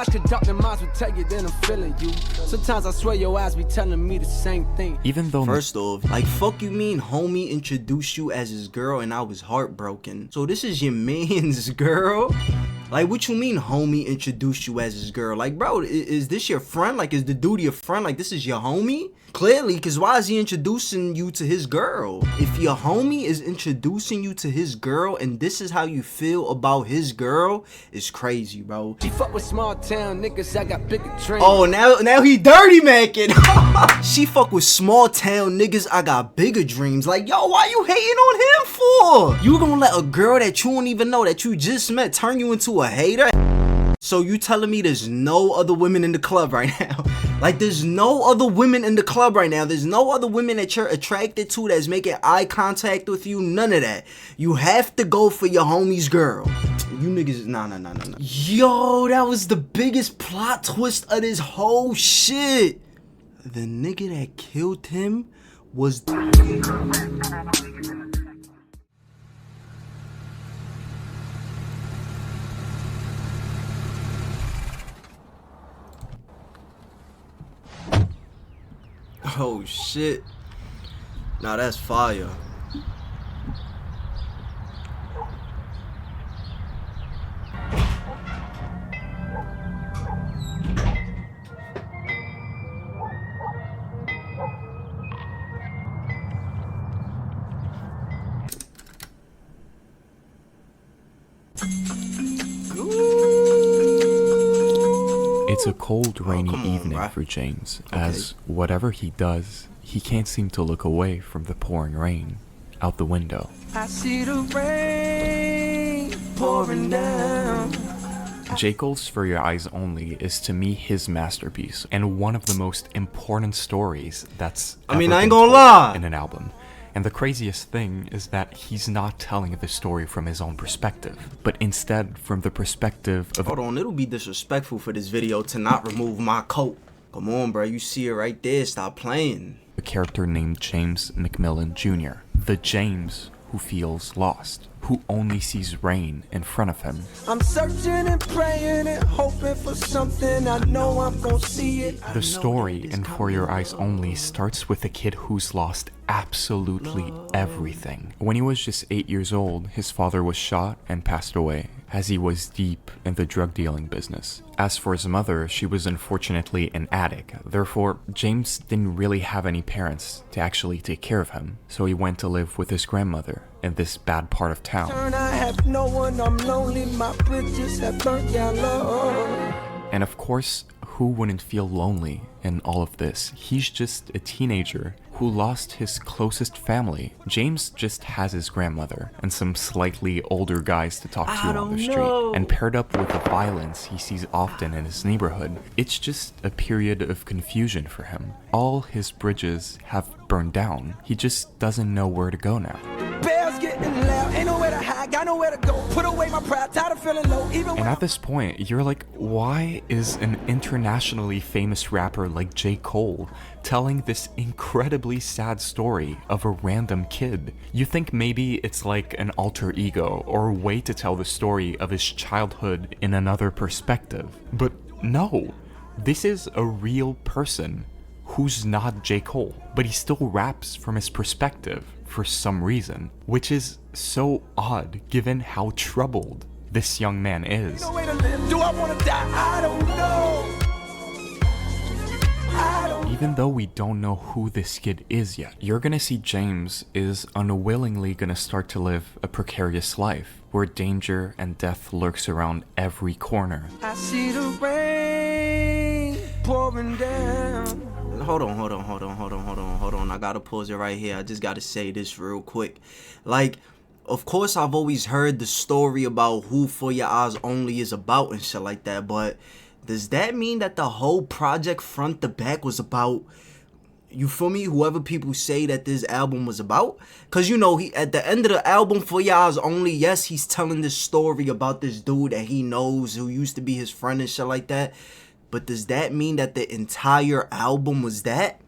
lies could drop the minds will tell you then I'm feeling you. Sometimes I swear your eyes be telling me the same thing. Even though first off, like fuck you mean homie introduced you as his girl and I was heartbroken. So this is your man's girl? Like what you mean homie introduced you as his girl? Like bro, is this your friend? Like is the dude your friend? Like this is your homie? Clearly, because why is he introducing you to his girl? If your homie is introducing you to his girl and this is how you feel about his girl, it's crazy, bro. She fuck with small town niggas, I got bigger dreams. Oh, now he dirty macking. She fuck with small town niggas, I got bigger dreams. Like, yo, why you hating on him for? You gonna let a girl that you don't even know, that you just met, turn you into a hater? So you telling me there's no other women in the club right now? Like there's no other women in the club right now. There's no other women that you're attracted to that's making eye contact with you. None of that. You have to go for your homie's girl. You niggas, nah. Yo, that was the biggest plot twist of this whole shit. The nigga that killed him was... Oh shit. Nah, that's fire. it's a cold, rainy evening bro. for James, as whatever he does, he can't seem to look away from the pouring rain out the window. I see the rain pouring down. J. Cole's For Your Eyes Only is to me his masterpiece, and one of the most important stories that's I ain't been gonna told lie. in an album. And the craziest thing is that he's not telling the story from his own perspective, but instead from the perspective of... Hold on, it'll be disrespectful for this video to not remove my coat. Come on, bro, you see it right there, stop playing. a character named James McMillan Jr., the James who feels lost, who only sees rain in front of him. I'm searching and praying and hoping for something. I know I'm gonna see it. The story in For Your Eyes Only starts with a kid who's lost absolutely everything. When he was just 8 years old, his father was shot and passed away, as he was deep in the drug dealing business. As for his mother, she was unfortunately an addict. Therefore, James didn't really have any parents to actually take care of him, so he went to live with his grandmother in this bad part of town. I have no one, I'm lonely, my bridges have burnt down low. And of course, who wouldn't feel lonely in all of this? He's just a teenager who lost his closest family. James just has his grandmother and some slightly older guys to talk to on the street. And paired up with the violence he sees often in his neighborhood, it's just a period of confusion for him. All his bridges have burned down. He just doesn't know where to go now. Bells getting loud, ain't nowhere to hide, got nowhere to go. Put away my pride, tired of feeling low. Even And at this point, you're like, why is an internationally famous rapper like J. Cole telling this incredibly sad story of a random kid? You think maybe it's like an alter ego or a way to tell the story of his childhood in another perspective. But no, this is a real person who's not J. Cole, but he still raps from his perspective for some reason, which is so odd given how troubled this young man is. no way to live. Do I want to die? I don't know. Even though we don't know who this kid is yet, you're gonna see James is unwillingly gonna start to live a precarious life where danger and death lurks around every corner. I see the rain pouring down. Hold on. I gotta pause it right here. I just gotta say this real quick. Like, of course I've always heard the story about who For Your Eyes Only is about and shit like that, but does that mean that the whole project front to back was about, you feel me, whoever people say that this album was about? Because, you know, he at the end of the album, For Your Eyes Only, yes, he's telling this story about this dude that he knows who used to be his friend and shit like that. But does that mean that the entire album was that?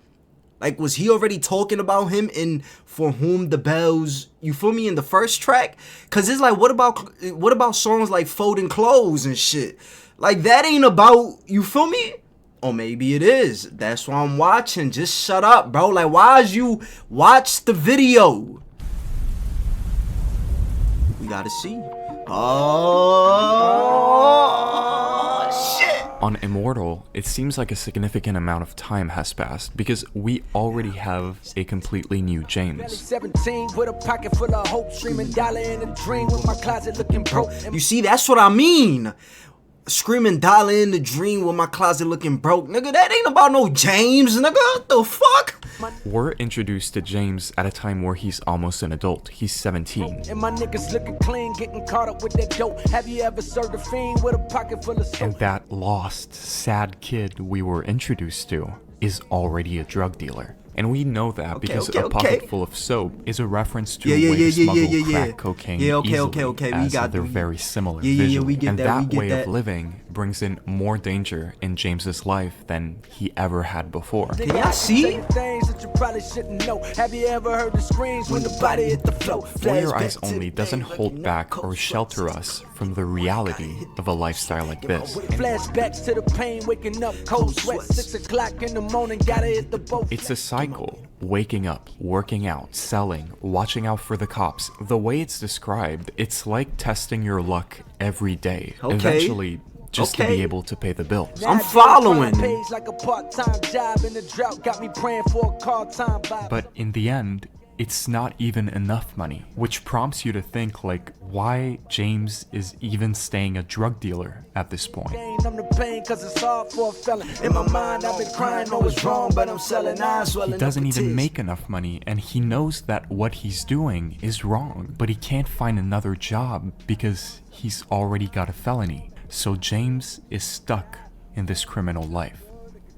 Like, was he already talking about him in For Whom the Bells, you feel me, in the first track? Because it's like, what about songs like Folding Clothes and shit? Like, that ain't about, you feel me? Or maybe it is. That's why I'm watching. Just shut up, bro. Like, why is you watch the video? We gotta see. Oh, shit. On Immortal, it seems like a significant amount of time has passed because we already have a completely new James. 17 with a pocket full of hope, streaming dollar in a dream with my closet looking broke. You see, that's what I mean. Screaming dollar in the dream with my closet looking broke. Nigga, that ain't about no James, nigga. What the fuck? We're introduced to James at a time where he's almost an adult. He's 17. And my niggas looking clean, getting caught up with that dope. Have you ever served a fiend with a pocket full of soap? And that lost, sad kid we were introduced to is already a drug dealer. And we know that because a pocket full of soap is a reference to a way to smuggle crack cocaine easily, as they're very similar visually. And that way of living brings in more danger in James's life than he ever had before. Can y'all see? Things that you probably shouldn't know. Have you ever heard the screams when the body hit the floor? For Your Eyes Only doesn't hold back or shelter us from the reality of a lifestyle like this. Flashbacks to the pain, waking up cold sweat, 6 o'clock in the morning, gotta hit the boat. It's a cycle. Waking up, working out, selling, watching out for the cops. The way it's described, it's like testing your luck every day. Eventually, just to be able to pay the bills. I'm following. But in the end, it's not even enough money, which prompts you to think, like, why James is even staying a drug dealer at this point. He doesn't even make enough money, and he knows that what he's doing is wrong, but he can't find another job because he's already got a felony. So James is stuck in this criminal life.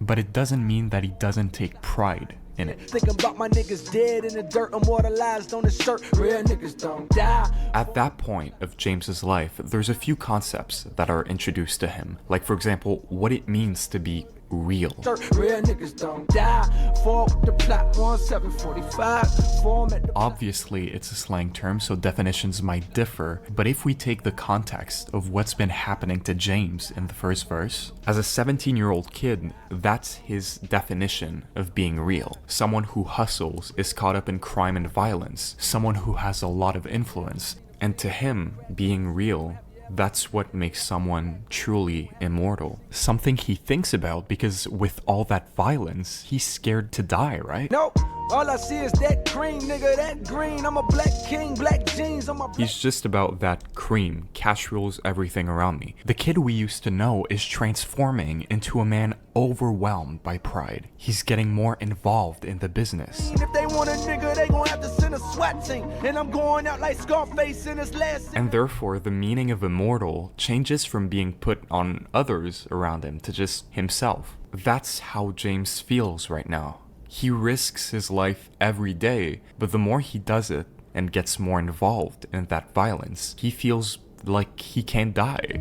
But it doesn't mean that he doesn't take pride in it. Thinking about my niggas dead in the dirt, immortalized on his shirt. Real niggas don't die. At that point of James's life, there's a few concepts that are introduced to him. Like, for example, what it means to be real. Real niggas don't die. For the plot 1745. Obviously, it's a slang term, so definitions might differ, but if we take the context of what's been happening to James in the first verse, as a 17-year-old kid, that's his definition of being real. Someone who hustles, is caught up in crime and violence, someone who has a lot of influence, and to him, being real, that's what makes someone truly immortal. Something he thinks about because with all that violence, he's scared to die, right? No, all I see is that cream, nigga, that green. I'm a black king, black jeans on my... He's just about that cream. Cash rules everything around me. The kid we used to know is transforming into a man overwhelmed by pride. He's getting more involved in the business. If they want a nigga, they gon' have to send a SWAT team. And I'm going out like Scarface in his last... And therefore, the meaning of immortal changes from being put on others around him to just himself. That's how James feels right now. He risks his life every day, but the more he does it and gets more involved in that violence, he feels like he can't die.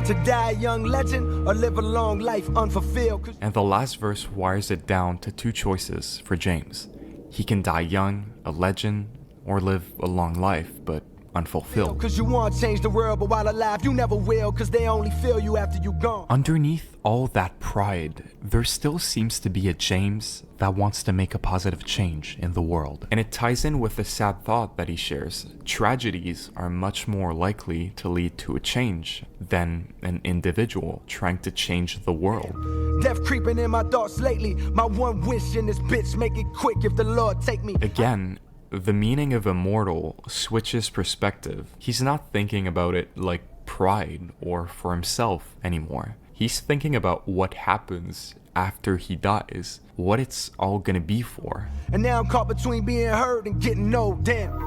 To die a young legend or live a long life unfulfilled. And the last verse wires it down to two choices for James. He can die young, a legend, or live a long life, but unfulfilled. Cause you want to change the world, but while alive you never will, cause they only feel you after you gone. Underneath all that pride, there still seems to be a James that wants to make a positive change in the world. And it ties in with the sad thought that he shares. Tragedies are much more likely to lead to a change than an individual trying to change the world. Death creeping in my thoughts lately. My one wish in this bitch, make it quick if the Lord take me. Again, the meaning of immortal switches perspective. He's not thinking about it like pride or for himself anymore. He's thinking about what happens after he dies, what it's all gonna be for. And now I'm caught between being heard and getting no damn.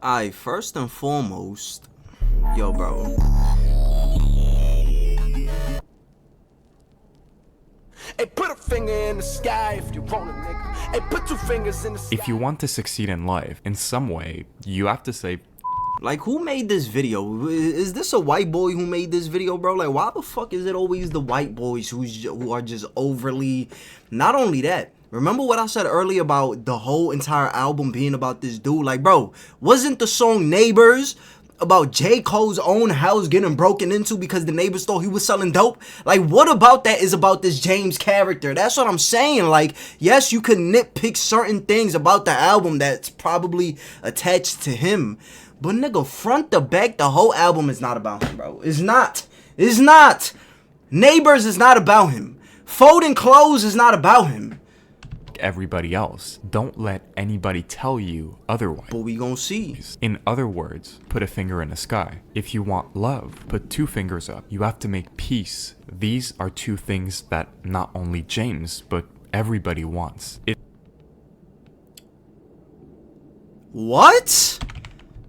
Alright, first and foremost, yo, bro. Hey, put a finger in the sky if you want it, nigga. Hey, put 2 fingers in the sky. If you want to succeed in life, in some way, you have to say, like, who made this video? Is this a white boy who made this video, bro? Like, why the fuck is it always the white boys who are just overly... Not only that, Remember what I said earlier about the whole entire album being about this dude? Like, bro, wasn't the song Neighbors about J. Cole's own house getting broken into because the neighbors thought he was selling dope? Like, what about that is about this James character? That's what I'm saying. Like, yes, you could nitpick certain things about the album that's probably attached to him, but nigga, front to back, the whole album is not about him, bro. It's not. It's not. Neighbors is not about him. Folding clothes is not about him. Everybody else. Don't let anybody tell you otherwise. But we gonna see. In other words, put a finger in the sky. If you want love, put two fingers up. You have to make peace. These are two things that not only James, but everybody wants. What?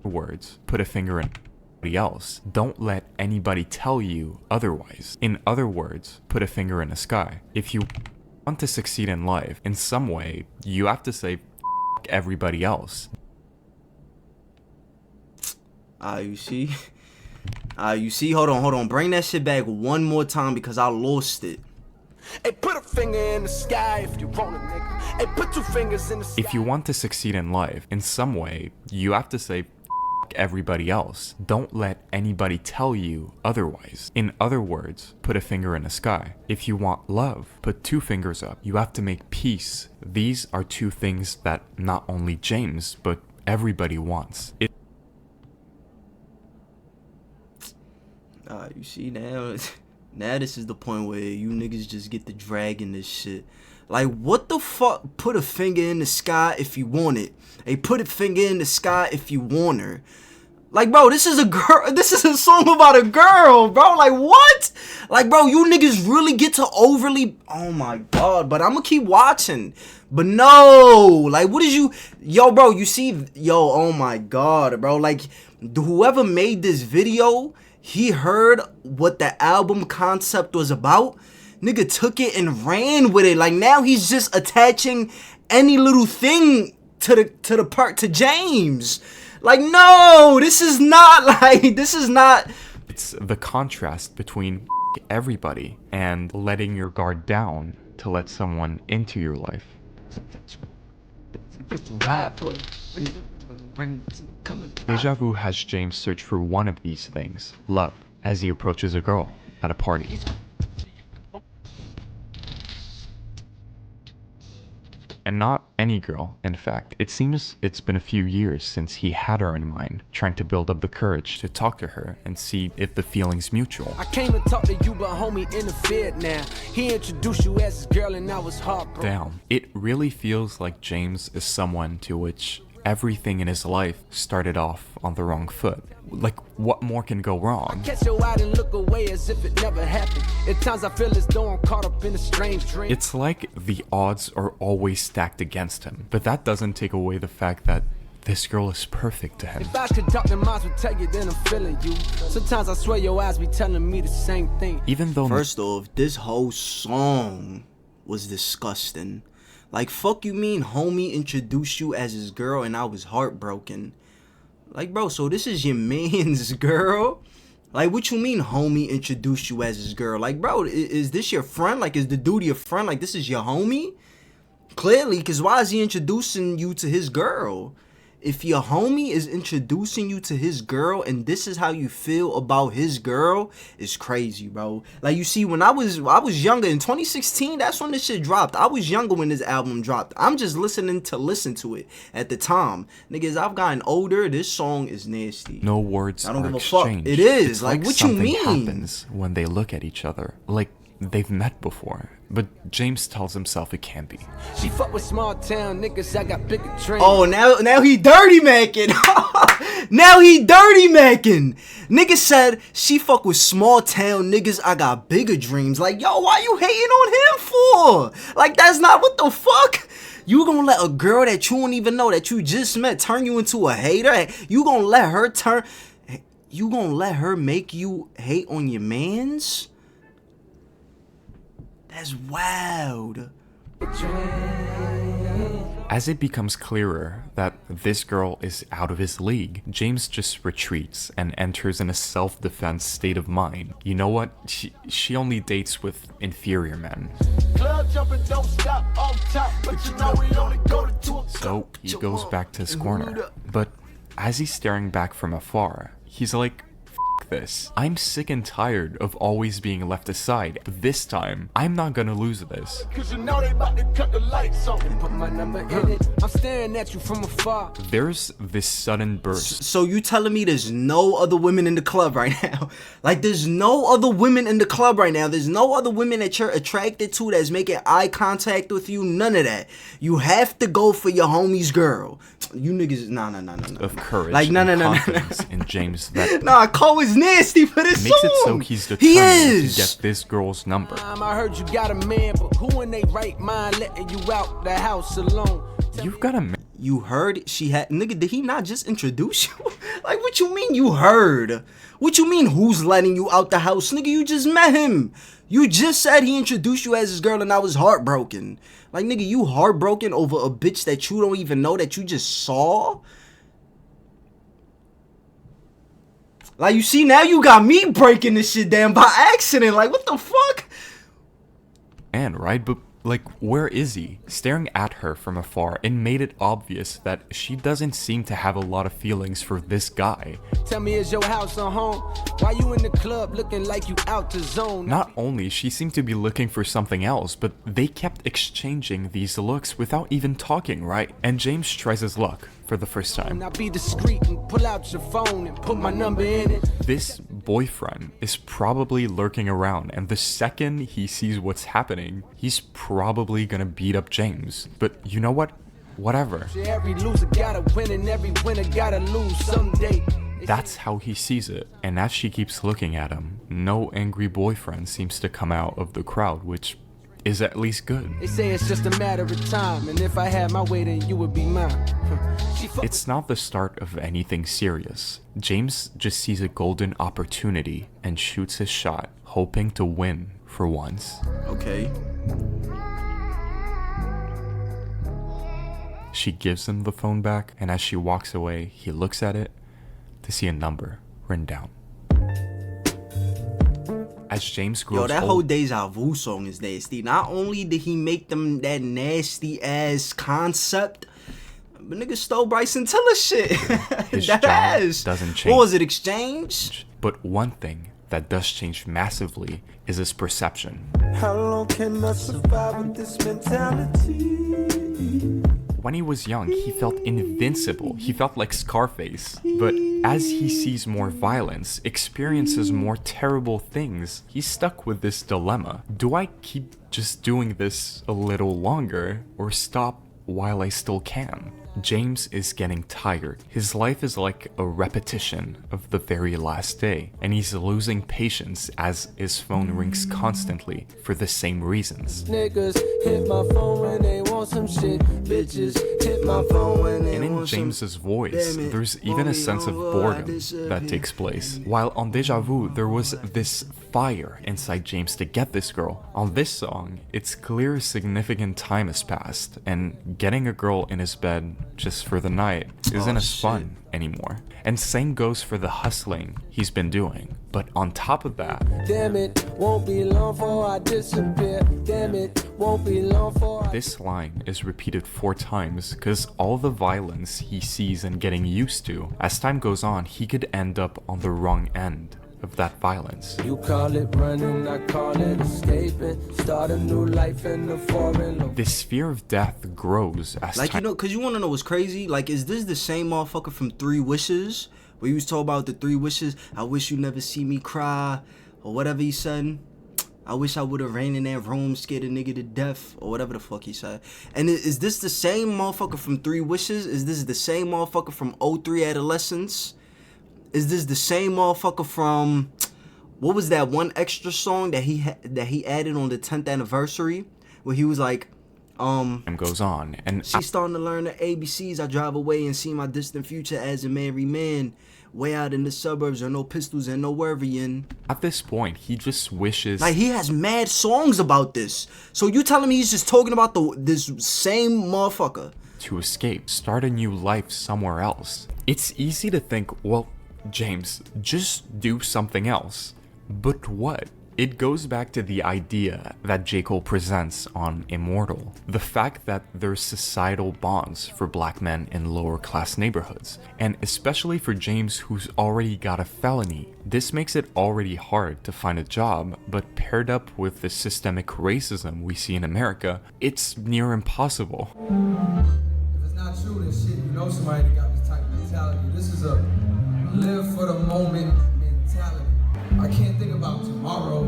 Words, put a finger in somebody else. Don't let anybody tell you otherwise. In other words, put a finger in the sky. If you want to succeed in life in some way, you have to say F everybody else. You see? You see? Hold on. Bring that shit back one more time because I lost it. Hey, put a finger in the sky if you want it, nigga. Hey, put two fingers in the sky. If you want to succeed in life in some way, you have to say F everybody else. Don't let anybody tell you otherwise. In other words, put a finger in the sky. If you want love, put two fingers up. You have to make peace. These are two things that not only James, but everybody wants. You see now? Now this is the point where you niggas just get to dragging this shit. Like, what the fuck? Put a finger in the sky if you want it. Hey, put a finger in the sky if you want her. Like, bro, this is a girl. This is a song about a girl, bro. Like, what? Like, bro, you niggas really get to overly. Oh my god. But I'm gonna keep watching. But no. Like, what is you. Yo, bro, you see. Yo, oh my god, bro. Like, whoever made this video, he heard what the album concept was about. Nigga took it and ran with it. Like, now he's just attaching any little thing to James. Like, no, this is not It's the contrast between everybody and letting your guard down to let someone into your life. Deja Vu has James search for one of these things, love, as he approaches a girl at a party. And not any girl, in fact. It seems it's been a few years since he had her in mind, trying to build up the courage to talk to her and see if the feeling's mutual. I came to talk to you, but homie interfered now. He introduced you as his girl and I was heartbroken. Damn, it really feels like James is someone to which everything in his life started off on the wrong foot. Like, what more can go wrong? Catch your eye and look away as if it never happened. At times I feel as though I'm caught up in a strange dream. It's like the odds are always stacked against him, but that doesn't take away the fact that this girl is perfect to him. If I could talk, then minds would tell you, then I'm feeling you. Sometimes I swear your eyes be telling me the same thing. Even though first off, this whole song was disgusting. Like, fuck you mean homie introduced you as his girl and I was heartbroken? Like, bro, so this is your man's girl? Like, what you mean homie introduced you as his girl? Like, bro, is this your friend? Like, is the dude your friend? Like, this is your homie? Clearly, because why is he introducing you to his girl? If your homie is introducing you to his girl and this is how you feel about his girl, it's crazy, bro. Like, you see, when I was younger in 2016, that's when this shit dropped. I was younger when this album dropped. I'm just listening to it at the time. Niggas, I've gotten older. This song is nasty. no words I don't are give a fuck. exchanged. It is. It's Like, what you something mean? happens when they look at each other. Like, they've met before. But James tells himself it can't be. She fuck with small town niggas, I got bigger dreams. Oh, now he dirty macking. Now he dirty macking. Nigga said she fuck with small town niggas, I got bigger dreams. Like, yo, why you hating on him for? Like, that's not what the fuck. You gonna let a girl that you don't even know, that you just met, turn you into a hater? You gonna let her make you hate on your mans? That's wild. As it becomes clearer that this girl is out of his league, James just retreats and enters in a self-defense state of mind. You know what? She only dates with inferior men. So he goes back to his corner. But as he's staring back from afar, he's like, this. I'm sick and tired of always being left aside. This time, I'm not gonna lose this. I'm staring at you from afar. There's this sudden burst. So you telling me there's no other women in the club right now? Like, there's no other women in the club right now. There's no other women that you're attracted to that's making eye contact with you. None of that. You have to go for your homie's girl. You niggas, nah. Of courage, like, and confidence in James that nah, Cole is nasty for this makes song. it so he's determined to get this girl's number. I heard you got a man, but who in they right mind letting you out the house alone? You've got a man. You heard she had, nigga, did he not just introduce you? Like, what you mean you heard? What you mean who's letting you out the house? Nigga, you just met him. You just said he introduced you as his girl and I was heartbroken. Like, nigga, you heartbroken over a bitch that you don't even know that you just saw? Like, you see, now you got me breaking this shit down by accident. Like, what the fuck? And right, but like, where is he? Staring at her from afar, it made it obvious that she doesn't seem to have a lot of feelings for this guy. Tell me, is your house a home? Why you in the club looking like you out the zone? Not only she seemed to be looking for something else, but they kept exchanging these looks without even talking, right? And James tries his luck for the first time. Now be discreet and pull out your phone and put my number in it. This boyfriend is probably lurking around, and the second he sees what's happening, he's probably gonna beat up James. But you know what? Whatever. Every loser gotta win and every winner gotta lose someday. That's how he sees it. And as she keeps looking at him, no angry boyfriend seems to come out of the crowd, which is at least good. They say it's just a matter of time, and if I had my way, then you would be mine. It's not the start of anything serious. James just sees a golden opportunity and shoots his shot, hoping to win for once. Okay. She gives him the phone back, and as she walks away, he looks at it to see a number written down. As James grows Yo, that old, whole Deja Vu song is nasty. Not only did he make them that nasty ass concept, but nigga stole Bryson Tiller shit. his That job ass. doesn't change. What was it, Exchange? But one thing that does change massively is his perception. How long can I survive with this mentality? When he was young, he felt invincible. He felt like Scarface. But as he sees more violence, experiences more terrible things, he's stuck with this dilemma. Do I keep just doing this a little longer, or stop while I still can? James is getting tired. His life is like a repetition of the very last day, and he's losing patience as his phone rings constantly for the same reasons. Niggas hit my phone when they want some shit. Bitches hit my phone when they And in want some. James's voice, Damn it. there's even a sense of boredom that takes place. While on Deja Vu, there was this fire inside James to get this girl. On this song, it's clear a significant time has passed, and getting a girl in his bed just for the night isn't as fun anymore. And same goes for the hustling he's been doing. But on top of that, Damn it, won't be long for I disappear. Damn it, won't be long for I... this line is repeated 4 times because all the violence he sees and getting used to, as time goes on, he could end up on the wrong end of that violence. You call it running, I call it escaping. Start a new life in the foreign. This fear of death grows as Like, time. you know, cause you wanna know what's crazy? Like, is this the same motherfucker from 3 Wishes? Where he was talking about the 3 wishes? I wish you never see me cry, or whatever he said. I wish I would've ran in that room, scared a nigga to death, or whatever the fuck he said. And is this the same motherfucker from 3 Wishes? Is this the same motherfucker from 03 Adolescence? Is this the same motherfucker from, what was that one extra song that he added on the 10th anniversary, where he was like, time goes on, and she's starting to learn the ABCs. I drive away and see my distant future as a married man. Way out in the suburbs, there are no pistols and no worrying. at this point, he just wishes. Like, he has mad songs about this. So you telling me he's just talking about this same motherfucker? to escape, start a new life somewhere else. It's easy to think, well, James, just do something else. But what? It goes back to the idea that J. Cole presents on Immortal. The fact that there's societal bonds for black men in lower class neighborhoods, and especially for James, who's already got a felony. This makes it already hard to find a job, but paired up with the systemic racism we see in America, it's near impossible. If it's not true, then shit, you know somebody that got this type of mentality. This is a live for the moment mentality. I can't think about tomorrow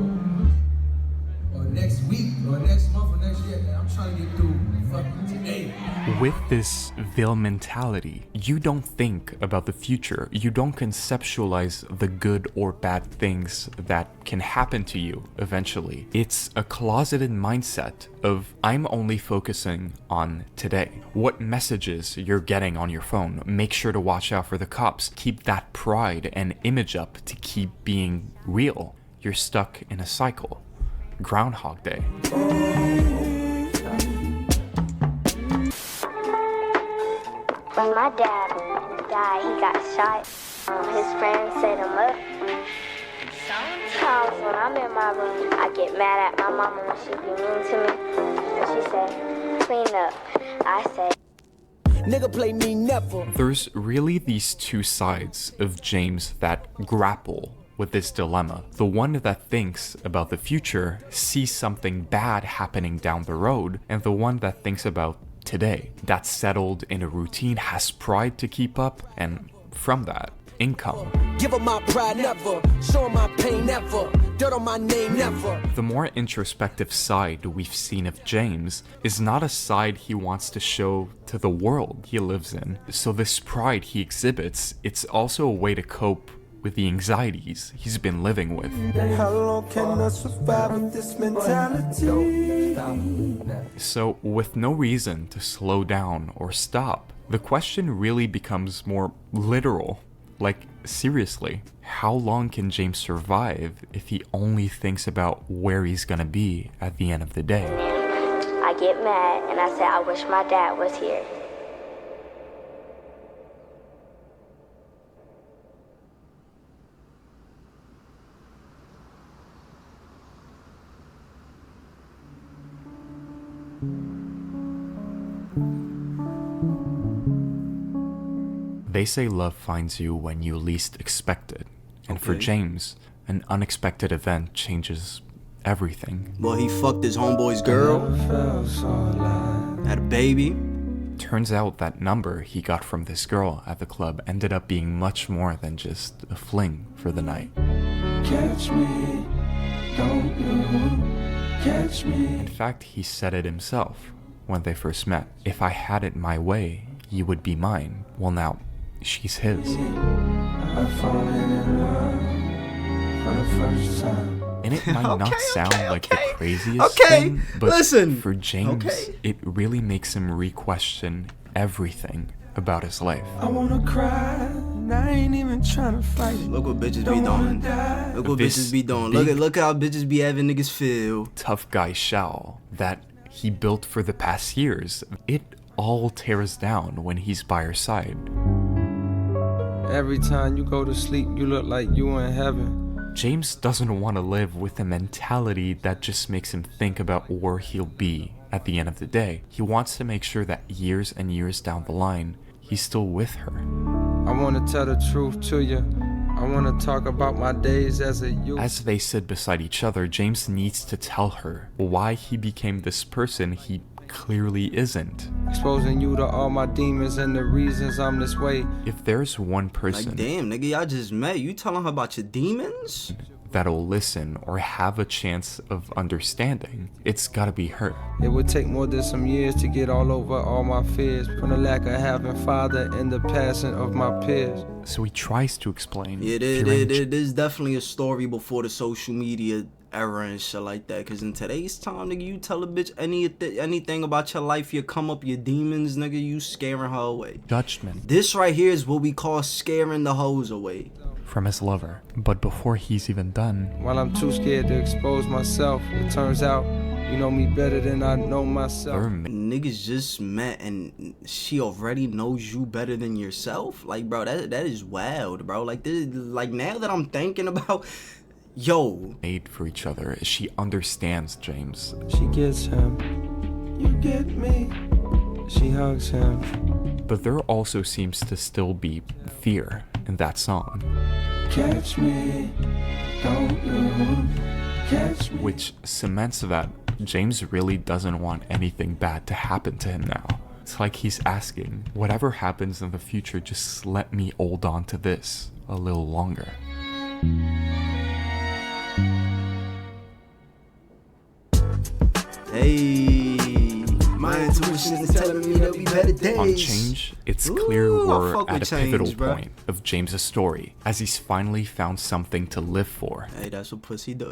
or next week or next month or next year. I'm trying to get through fucking today. With this Ville mentality, you don't think about the future. You don't conceptualize the good or bad things that can happen to you eventually. It's a closeted mindset of I'm only focusing on today. What messages you're getting on your phone, make sure to watch out for the cops. Keep that pride and image up to keep being real. You're stuck in a cycle. Groundhog Day. When my dad died, he got shot. His friends set him up. Sometimes when I'm in my room, I get mad at my mama when she be mean to me. And she say, clean up. I say, Nigga play me never. There's really these two sides of James that grapple with this dilemma. The one that thinks about the future, sees something bad happening down the road, and the one that thinks about today, that's settled in a routine, has pride to keep up, and from that, income. Give up my pride never. Show 'em my pain never. Dirt on my name never. The more introspective side we've seen of James is not a side he wants to show to the world he lives in. So this pride he exhibits, it's also a way to cope with the anxieties he's been living with. How long can I survive with this mentality? So with no reason to slow down or stop, the question really becomes more literal. Like, seriously, how long can James survive if he only thinks about where he's gonna be at the end of the day? I get mad and I say, I wish my dad was here. They say love finds you when you least expect it. And for James, an unexpected event changes everything. Well, he fucked his homeboy's girl, had a baby. Turns out that number he got from this girl at the club ended up being much more than just a fling for the night. Catch me, don't you catch me. In fact, he said it himself when they first met. If I had it my way, you would be mine. Well, now, she's his. I've fallen in love for the first time. And it might not sound like the craziest Okay, thing, but listen. for James, Okay. it really makes him re-question everything about his life. I wanna cry, and I ain't even trying to fight it. Look what bitches be Don't wanna doing. die. Look what This bitches be doing. big- Look how bitches be having niggas feel. Tough guy shell that he built for the past years, it all tears down when he's by your side. Every time you go to sleep, you look like you in heaven. James doesn't want to live with a mentality that just makes him think about where he'll be at the end of the day. He wants to make sure that years and years down the line, he's still with her. I want to tell the truth to you. I want to talk about my days as a youth. As they sit beside each other, James needs to tell her why he became this person he clearly isn't. Exposing you to all my demons and the reasons I'm this way. If there's one person Like, damn, nigga, y'all just met. You telling her about your demons? that'll listen or have a chance of understanding, it's gotta be her. It would take more than some years to get all over all my fears from the lack of having father and the passing of my peers. So he tries to explain. It is definitely a story before the social media era and shit like that. Cause in today's time, nigga, you tell a bitch anything about your life, you come up your demons, nigga, you scaring her away. Judgment. This right here is what we call scaring the hoes away. from his lover. But before he's even done, While I'm too scared to expose myself, it turns out you know me better than I know myself. Niggas just met and she already knows you better than yourself. Like, bro, that is wild, bro. Like, this, like, now that I'm thinking about, yo, made for each other. She understands James. She gets him, you get me. She hugs him. But there also seems to still be fear in that song. Catch me, don't you catch me. Which cements that James really doesn't want anything bad to happen to him now. It's like he's asking, whatever happens in the future, just let me hold on to this a little longer. hey, my intuition is telling me there'll be better days. On Change, it's clear we're fuck at with a pivotal Change, bro. point of James's story, as he's finally found something to live for. Hey, that's what pussy do.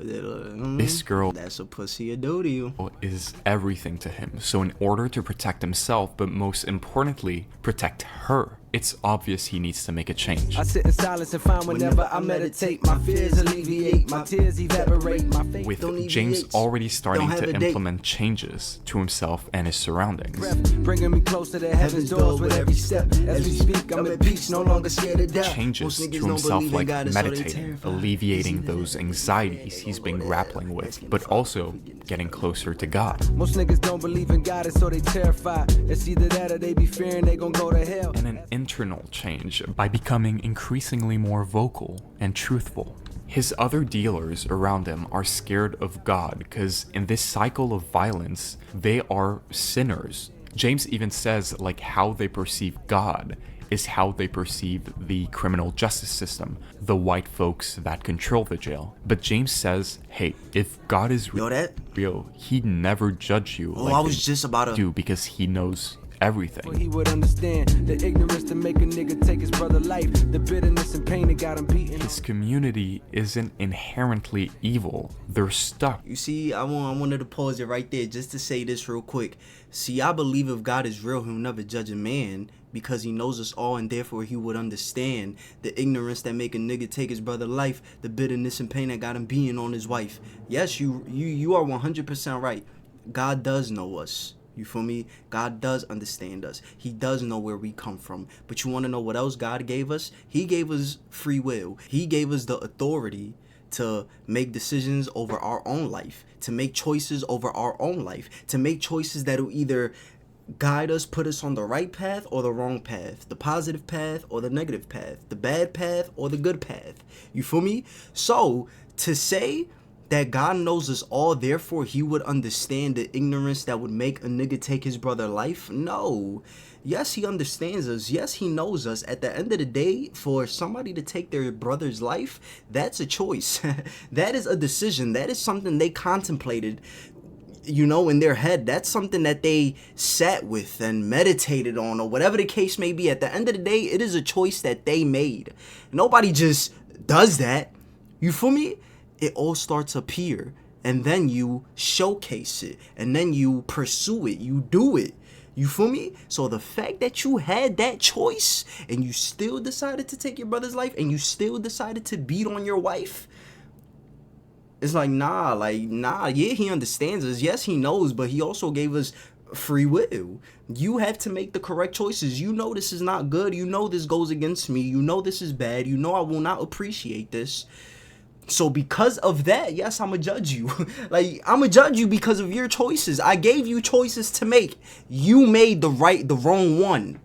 This girl That's what pussy do to you. is everything to him, so in order to protect himself, but most importantly, protect her, it's obvious he needs to make a change. I sit in silence and find whenever I meditate, my fears alleviate, my tears evaporate, my faith With don't James deviate. already starting Don't have to a date. implement changes to himself and his surroundings. breath, bringing me closer to heaven's doors with every step. As we speak, I'm at peace, no longer scared of death. Changes Most niggas to don't himself believe in like God, and so they meditating, terrified. alleviating those anxieties he's been grappling with, but also getting closer to God. Most niggas don't believe in God, and so they terrified. It's either that or they be fearing they gon' go to hell. And an internal change by becoming increasingly more vocal and truthful. His other dealers around him are scared of God because in this cycle of violence, they are sinners. James even says like how they perceive God is how they perceive the criminal justice system, the white folks that control the jail. But James says, hey, if God is real, he'd never judge you I was just about to do because he knows everything. He would understand the ignorance to make a nigga take his brother life, the bitterness and pain that got him beaten. His community isn't inherently evil. They're stuck. You see, I wanted to pause it right there just to say this real quick. See, I believe if God is real, he'll never judge a man because he knows us all, and therefore he would understand the ignorance that make a nigga take his brother life, the bitterness and pain that got him beating on his wife. Yes, you are 100% right. God does know us. You feel me? God does understand us. He does know where we come from. But you want to know what else God gave us? He gave us free will. He gave us the authority to make decisions over our own life, to make choices over our own life, to make choices that will either guide us, put us on the right path or the wrong path, the positive path or the negative path, the bad path or the good path. You feel me? So to say that God knows us all, therefore he would understand the ignorance that would make a nigga take his brother life? No. Yes, he understands us. Yes, he knows us. At the end of the day, for somebody to take their brother's life, that's a choice. That is a decision. That is something they contemplated, you know, in their head. That's something that they sat with and meditated on, or whatever the case may be. At the end of the day, it is a choice that they made. Nobody just does that. You feel me? It all starts up here, and then you showcase it, and then you pursue it, you do it. You feel me? So the fact that you had that choice and you still decided to take your brother's life and you still decided to beat on your wife, it's like, nah, yeah, he understands us. Yes, he knows, but he also gave us free will. You have to make the correct choices. You know this is not good. You know this goes against me. You know this is bad. You know I will not appreciate this. So because of that, yes, I'm going to judge you. Like, I'm going to judge you because of your choices. I gave you choices to make. You made the wrong one.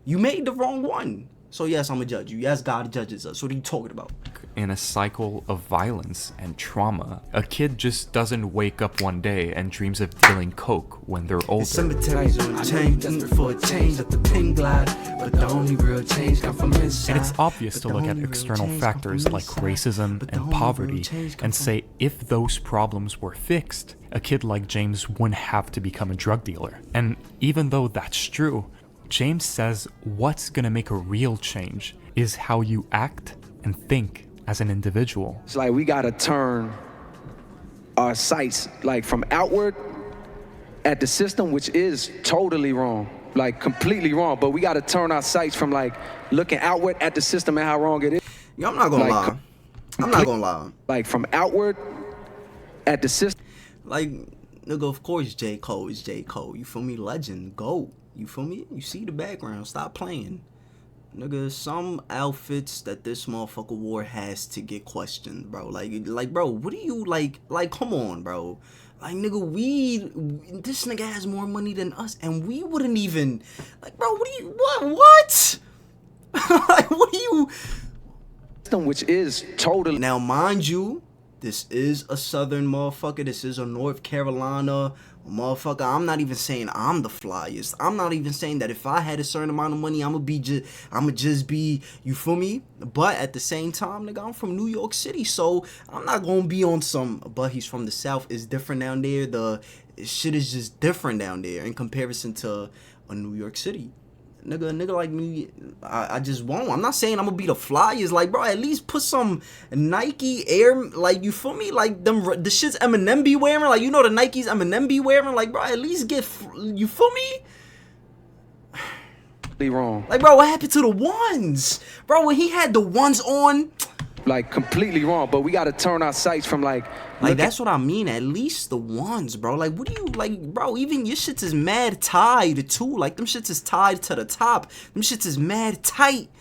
You made the wrong one. So yes, I'm going to judge you. Yes, God judges us. What are you talking about? In a cycle of violence and trauma, a kid just doesn't wake up one day and dreams of dealing coke when they're older. Cemeteries on change, desperate for a change, let the pin glide, but the only real change come from inside. And it's obvious to look at external factors like racism and poverty and say if those problems were fixed, a kid like James wouldn't have to become a drug dealer. And even though that's true, James says what's gonna make a real change is how you act and think as an individual. It's like we gotta turn our sights like from outward at the system, which is totally wrong, like completely wrong. But we gotta turn our sights from like looking outward at the system and how wrong it is. Yo, I'm not gonna Like, lie. I'm not gonna lie. Like from outward at the system. Like, nigga, of course J. Cole is J. Cole. You feel me? Legend. GOAT. You feel me? You see the background. Stop playing. Nigga, some outfits that this motherfucker wore has to get questioned, bro. Like, bro, what do you, like, come on, bro. Like, nigga, this nigga has more money than us, and we wouldn't even, like, bro, what? Like, what do you... Which is totally Now, mind you, this is a southern motherfucker. This is a North Carolina motherfucker. I'm not even saying I'm the flyest. I'm not even saying that if I had a certain amount of money, I'ma just be, you feel me? But at the same time, nigga, I'm from New York City, so I'm not gonna be on some, but he's from the South. It's different down there. The shit is just different down there in comparison to a New York City. Nigga like me, I just won't. I'm not saying I'm gonna be the flyest. Like, bro, at least put some Nike Air, like, you feel me? Like, the shits Eminem be wearing. Like, you know the Nikes Eminem be wearing. Like, bro, at least get, you feel me? wrong. Like, bro, what happened to the ones? Bro, when he had the ones on. Like completely wrong. But we gotta turn our sights from like That's what I mean. At least the ones, bro. Like, what do you, like, bro, even your shits is mad tied too. Like, them shits is tied to the top. Them shits is mad tight.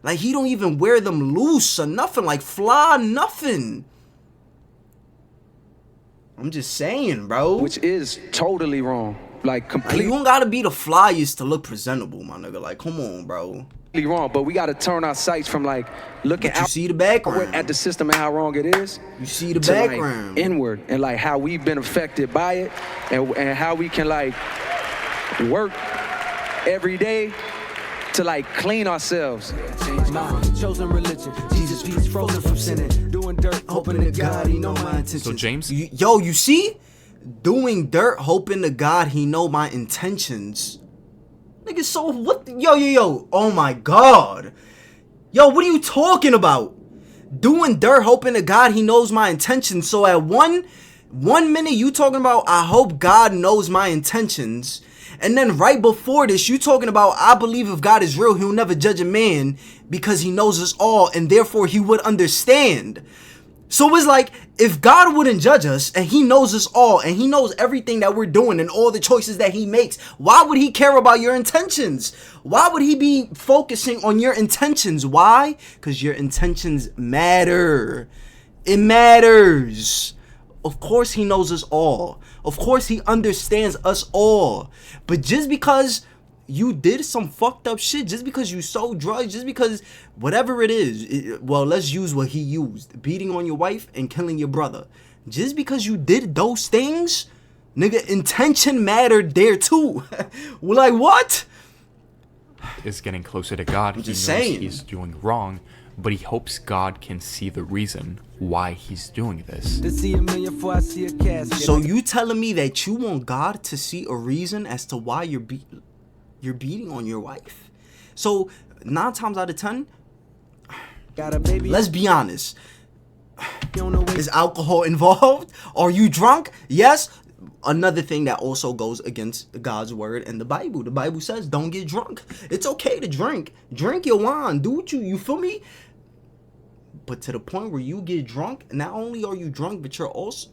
Like, he don't even wear them loose or nothing. Like, fly, nothing. I'm just saying, bro. which is totally wrong. Like Like, completely you don't gotta be the flyest to look presentable, my nigga. Like, come on, bro. wrong. But we gotta turn our sights from like looking But you out see the background. at the system and how wrong it is. You see the to background. like inward and like how we've been affected by it and how we can like work every day to like clean ourselves. My chosen religion, Jesus peace, frozen from sinning, doing dirt, hoping to God he know my intentions. So James, Yo, you see? Doing dirt, hoping to God he know my intentions. Nigga, so what? Yo. Oh my God. Yo, what are you talking about? Doing dirt, hoping to God he knows my intentions. So at one minute you talking about I hope God knows my intentions. And then right before this, you talking about I believe if God is real, he'll never judge a man because he knows us all and therefore he would understand. So it's like, if God wouldn't judge us and he knows us all and he knows everything that we're doing and all the choices that he makes, why would he care about your intentions? Why would he be focusing on your intentions? Why? Because your intentions matter. It matters. Of course he knows us all. Of course he understands us all. But just because you did some fucked up shit, just because you sold drugs, just because whatever it is, well, let's use what he used, beating on your wife and killing your brother. Just because you did those things, nigga, intention mattered there too. Like, what? is getting closer to God. He knows saying. he's doing wrong, but he hopes God can see the reason why he's doing this. To see a million before I see a casket. So you telling me that you want God to see a reason as to why you're beating on your wife? So 9 times out of 10, got a baby. let's be honest. On the way. Is alcohol involved? Are you drunk? Yes. Another thing that also goes against God's word and the Bible. The Bible says don't get drunk. It's okay to drink. Drink your wine. Do what you feel me? But to the point where you get drunk, not only are you drunk, but you're also...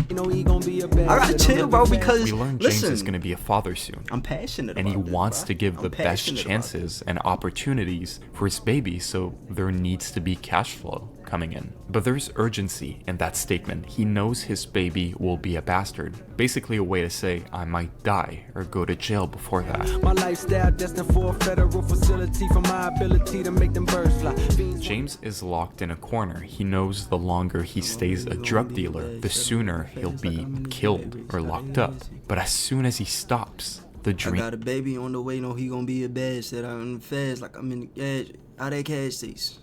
You know he gonna be a bad. I gotta chill, bro, because... We learn James listen, is going to be a father soon. I'm passionate And about he this, wants bro. to give I'm the best passionate about chances and opportunities for his baby, so there needs to be cash flow coming in. But there's urgency in that statement. He knows his baby will be a bastard. Basically a way to say, I might die or go to jail before that. My lifestyle destined for a federal facility for my ability to make them birds fly. James is locked in a corner. He knows the longer he stays a drug dealer, the sooner he'll be killed or locked up. But as soon as he stops, the I dream got a baby on the way, know he gonna be a bad that I'm in the feds, like I'm in the cash, how they cash these.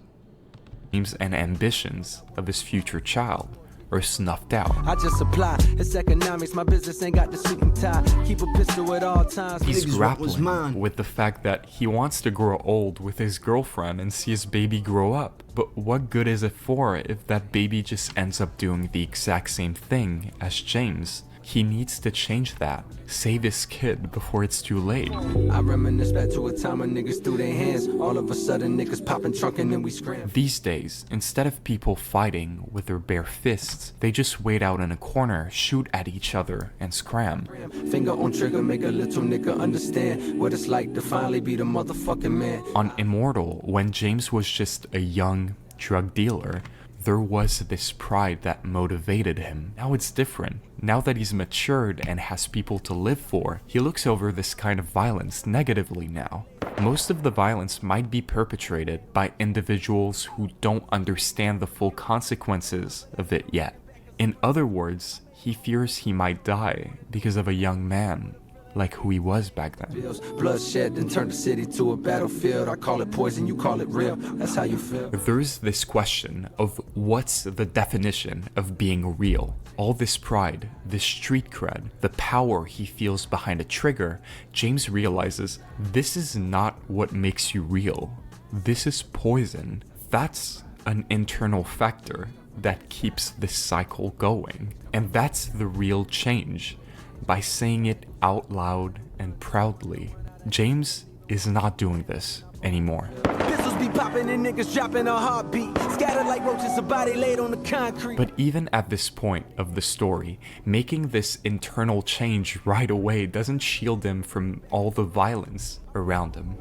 dreams and ambitions of his future child are snuffed out. I just supply. It's economics. My business ain't got the suit and tie. Keep a pistol at all times. He's Niggas, what was grappling mine? with the fact that he wants to grow old with his girlfriend and see his baby grow up. But what good is it for if that baby just ends up doing the exact same thing as James? He needs to change that. Save his kid before it's too late. I reminisce back to a time when niggas threw their hands. All of a sudden niggas popping trunk and then we scram. These days, instead of people fighting with their bare fists, they just wait out in a corner, shoot at each other, and scram. Finger on trigger, make a little nigga understand what it's like to finally be the motherfucking man. On Immortal, when James was just a young drug dealer, there was this pride that motivated him. Now it's different. Now that he's matured and has people to live for, he looks over this kind of violence negatively now. Most of the violence might be perpetrated by individuals who don't understand the full consequences of it yet. In other words, he fears he might die because of a young man like who he was back then. Bloodshed then turned the city to a battlefield. I call it poison, you call it real. That's how you feel. There's this question of what's the definition of being real. All this pride, this street cred, the power he feels behind a trigger, James realizes this is not what makes you real. This is poison. That's an internal factor that keeps this cycle going. And that's the real change. By saying it out loud and proudly. James is not doing this anymore. Pistols be popping and niggas dropping a heartbeat. Scattered like roaches, a body laid on the concrete. But even at this point of the story, making this internal change right away doesn't shield him from all the violence around him.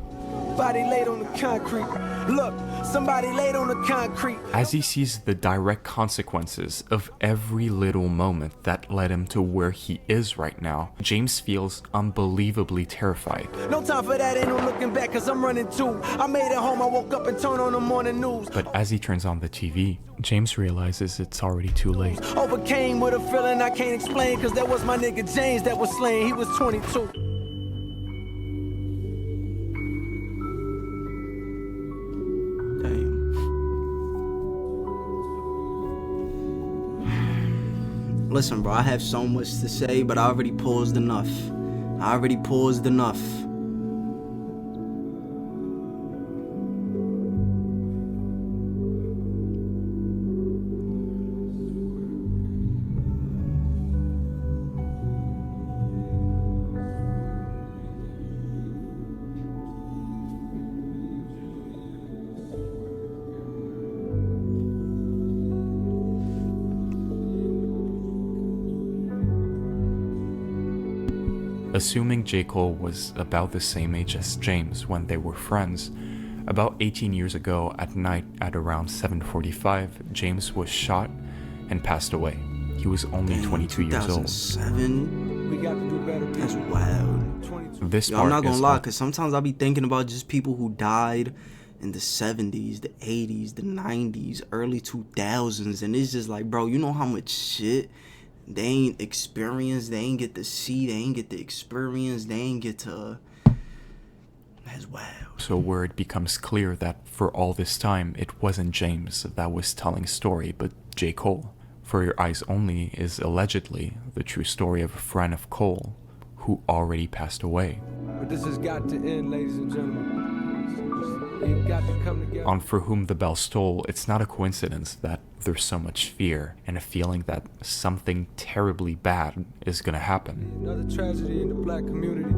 Body laid on the concrete. Look, somebody laid on the concrete. As he sees the direct consequences of every little moment that led him to where he is right now, James feels unbelievably terrified. No time for that, ain't no looking back, cause I'm running too. I made it home, I woke up and turned on the morning news. But as he turns on the TV, James realizes it's already too late. Overcame with a feeling I can't explain, cause that was my nigga James that was slain. He was 22. Listen, bro, I have so much to say, but I already paused enough. Assuming J. Cole was about the same age as James when they were friends, about 18 years ago at night at around 7:45, James was shot and passed away. He was only 22 years old. 2007? We got to do better. That's wild. 22. This Yo, part I'm not gonna is lie, because sometimes I'll be thinking about just people who died in the 70s, the 80s, the 90s, early 2000s, and it's just like, bro, you know how much shit they ain't experienced, they ain't get to see, they ain't get to experience, they ain't get to... That's wild. So where it becomes clear that for all this time, it wasn't James that was telling a story, but J. Cole. For Your Eyes Only is allegedly the true story of a friend of Cole who already passed away. But this has got to end, ladies and gentlemen. We've got to come together. On For Whom the Bell Stole, it's not a coincidence that there's so much fear and a feeling that something terribly bad is gonna happen. Another tragedy in the black community.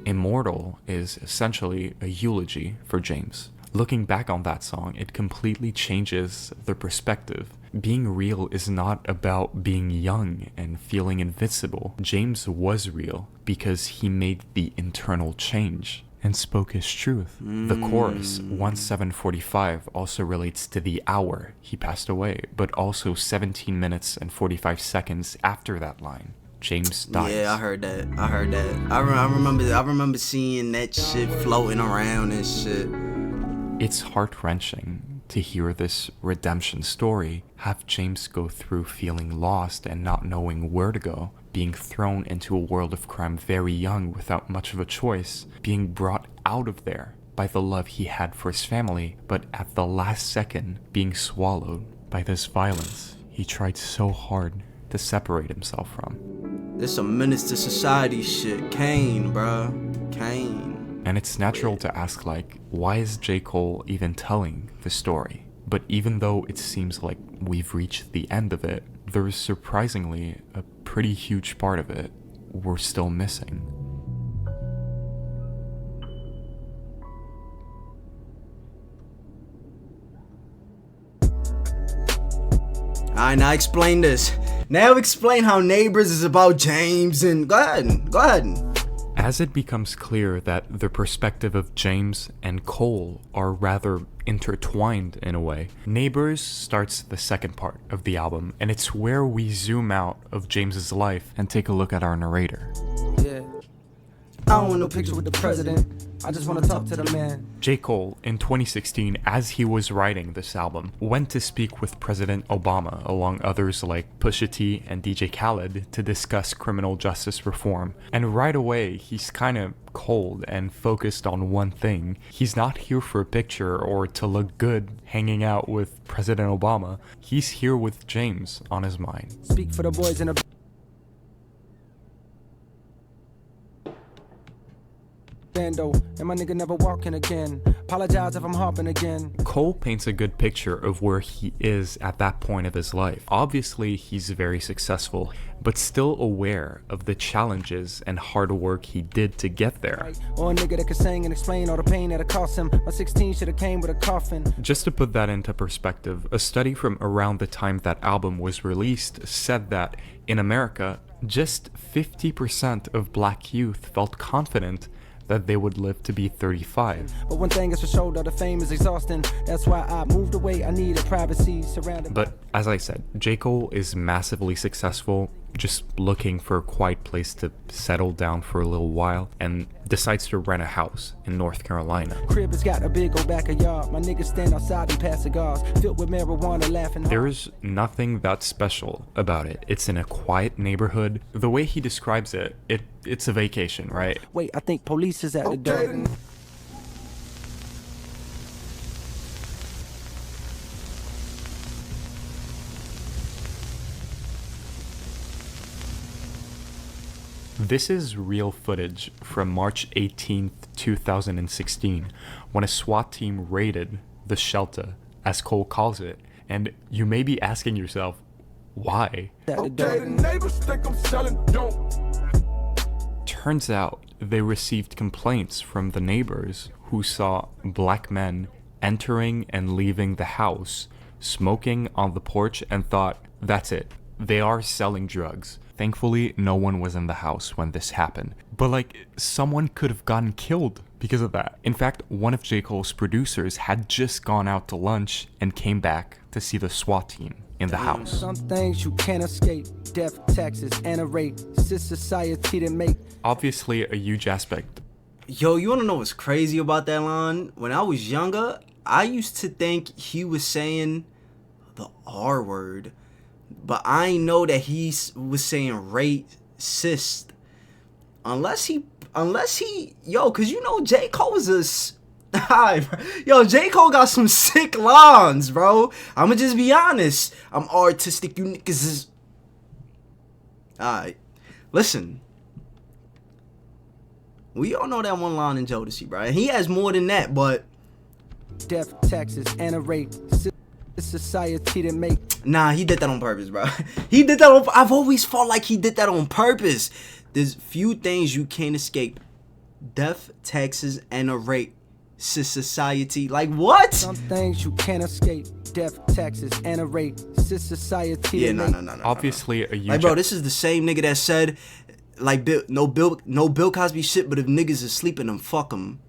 Immortal is essentially a eulogy for James. Looking back on that song, it completely changes the perspective. Being real is not about being young and feeling invincible. James was real because he made the internal change and spoke his truth. The chorus, 1745, also relates to the hour he passed away, but also 17 minutes and 45 seconds after that line. James dies. Yeah, I heard that. I remember seeing that shit floating around and shit. It's heart-wrenching to hear this redemption story, have James go through feeling lost and not knowing where to go, being thrown into a world of crime very young without much of a choice, being brought out of there by the love he had for his family, but at the last second being swallowed by this violence he tried so hard to separate himself from. This some menace to society shit. Kane, bruh. Kane. And it's natural to ask, like, why is J. Cole even telling the story? But even though it seems like we've reached the end of it, there's surprisingly a pretty huge part of it we're still missing. Alright, now explain this. Now explain how Neighbors is about James and go ahead. As it becomes clear that the perspective of James and Cole are rather intertwined in a way, Neighbors starts the second part of the album, and it's where we zoom out of James's life and take a look at our narrator. Yeah. I don't want no picture with the president. I just want to talk to the man. J. Cole, in 2016, as he was writing this album, went to speak with President Obama, along others like Pusha T and DJ Khaled, to discuss criminal justice reform. And right away, he's kind of cold and focused on one thing. He's not here for a picture or to look good hanging out with President Obama. He's here with James on his mind. Speak for the boys in the bando, and my nigga never walking again. Apologize if I'm hopping again. Cole paints a good picture of where he is at that point of his life. Obviously, he's very successful, but still aware of the challenges and hard work he did to get there. Or a nigga that could sing and explain all the pain that it cost him. My 16 should have came with a coffin. Just to put that into perspective, a study from around the time that album was released said that in America, just 50% of black youth felt confident that they would live to be 35. But one thing is for sure, that the fame is exhausting. That's why I moved away. I needed privacy surrounded. But as I said, J. Cole is massively successful, just looking for a quiet place to settle down for a little while, and decides to rent a house in North Carolina. Crib has got a big old backyard. My niggas stand outside and pass cigars, filled with marijuana, laughing. There is nothing that special about it. It's in a quiet neighborhood. The way he describes it, it's a vacation, right? Wait, I think police is at the door. This is real footage from March 18th, 2016, when a SWAT team raided the shelter, as Cole calls it, and you may be asking yourself, why? Turns out they received complaints from the neighbors who saw black men entering and leaving the house, smoking on the porch, and thought, that's it, they are selling drugs. Thankfully, no one was in the house when this happened. But like, someone could have gotten killed because of that. In fact, one of J. Cole's producers had just gone out to lunch and came back to see the SWAT team in the house. Some things you can't escape. Death, taxes, and a rate. Society to make. Obviously, a huge aspect. Yo, you wanna know what's crazy about that line? When I was younger, I used to think he was saying the R word. But I know that he was saying racist. Unless he, yo, cause you know J. Cole was yo, J. Cole got some sick lines, bro. I'ma just be honest. I'm artistic, you niggas is. Alright, listen. We all know that one line in Jodeci, bro. And he has more than that, but. Death, taxes, and a rate. Society to make. Nah, he did that on purpose, bro. He did that on. I've always felt like he did that on purpose. There's few things you can't escape: death, taxes, and a rate. Society, like what? Some things you can't escape: death, taxes, and a rate. Society. Yeah, no. Obviously, a huge. Like, bro, this is the same nigga that said, like, no Bill Cosby shit, but if niggas is sleeping, then fuck them.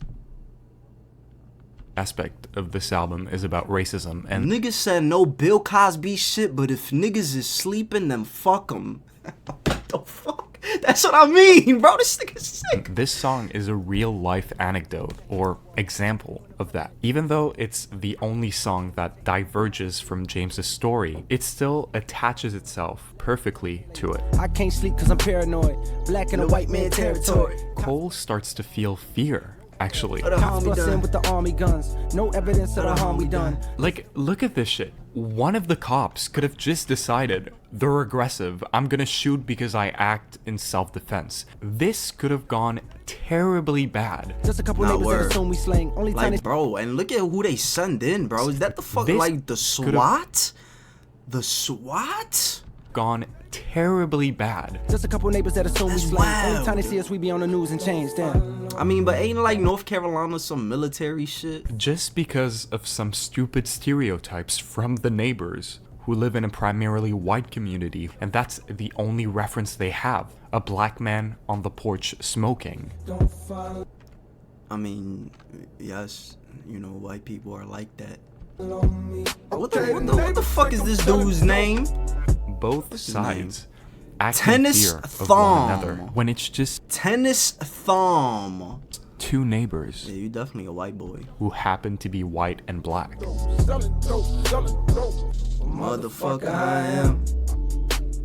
Aspect of this album is about racism, and niggas said no Bill Cosby shit, but if niggas is sleeping, then fuck them. What the fuck? That's what I mean, bro. This nigga's sick. This song is a real life anecdote or example of that. Even though it's the only song that diverges from James's story, it still attaches itself perfectly to it. I can't sleep cause I'm paranoid. Black and a white man territory. Cole starts to feel fear. Actually, Cops bust in with the army guns. No evidence of the harm we done. Like, look at this shit. one of the cops could have just decided, they're aggressive, I'm gonna shoot because I act in self-defense. This could have gone terribly bad. Just a couple Nah, neighbors word. that assume we slang. Only time Like, bro, and look at who they send in, bro. Is that the fuck, This like, the could've- SWAT? The SWAT? Gone terribly bad. Just a couple neighbors that assume we That's slang. wild. Only time they see us, we be on the news and change. Damn. I mean, but ain't like North Carolina some military shit? Just because of some stupid stereotypes from the neighbors who live in a primarily white community, and that's the only reference they have. A black man on the porch smoking. I mean, yes, you know, white people are like that. What the fuck is this dude's name? Both his sides act in Tennis fear of Thumb. one another when it's just Tennis Thumb. two neighbors Yeah, you definitely a white boy. who happen to be white and black. Motherfucker, I am.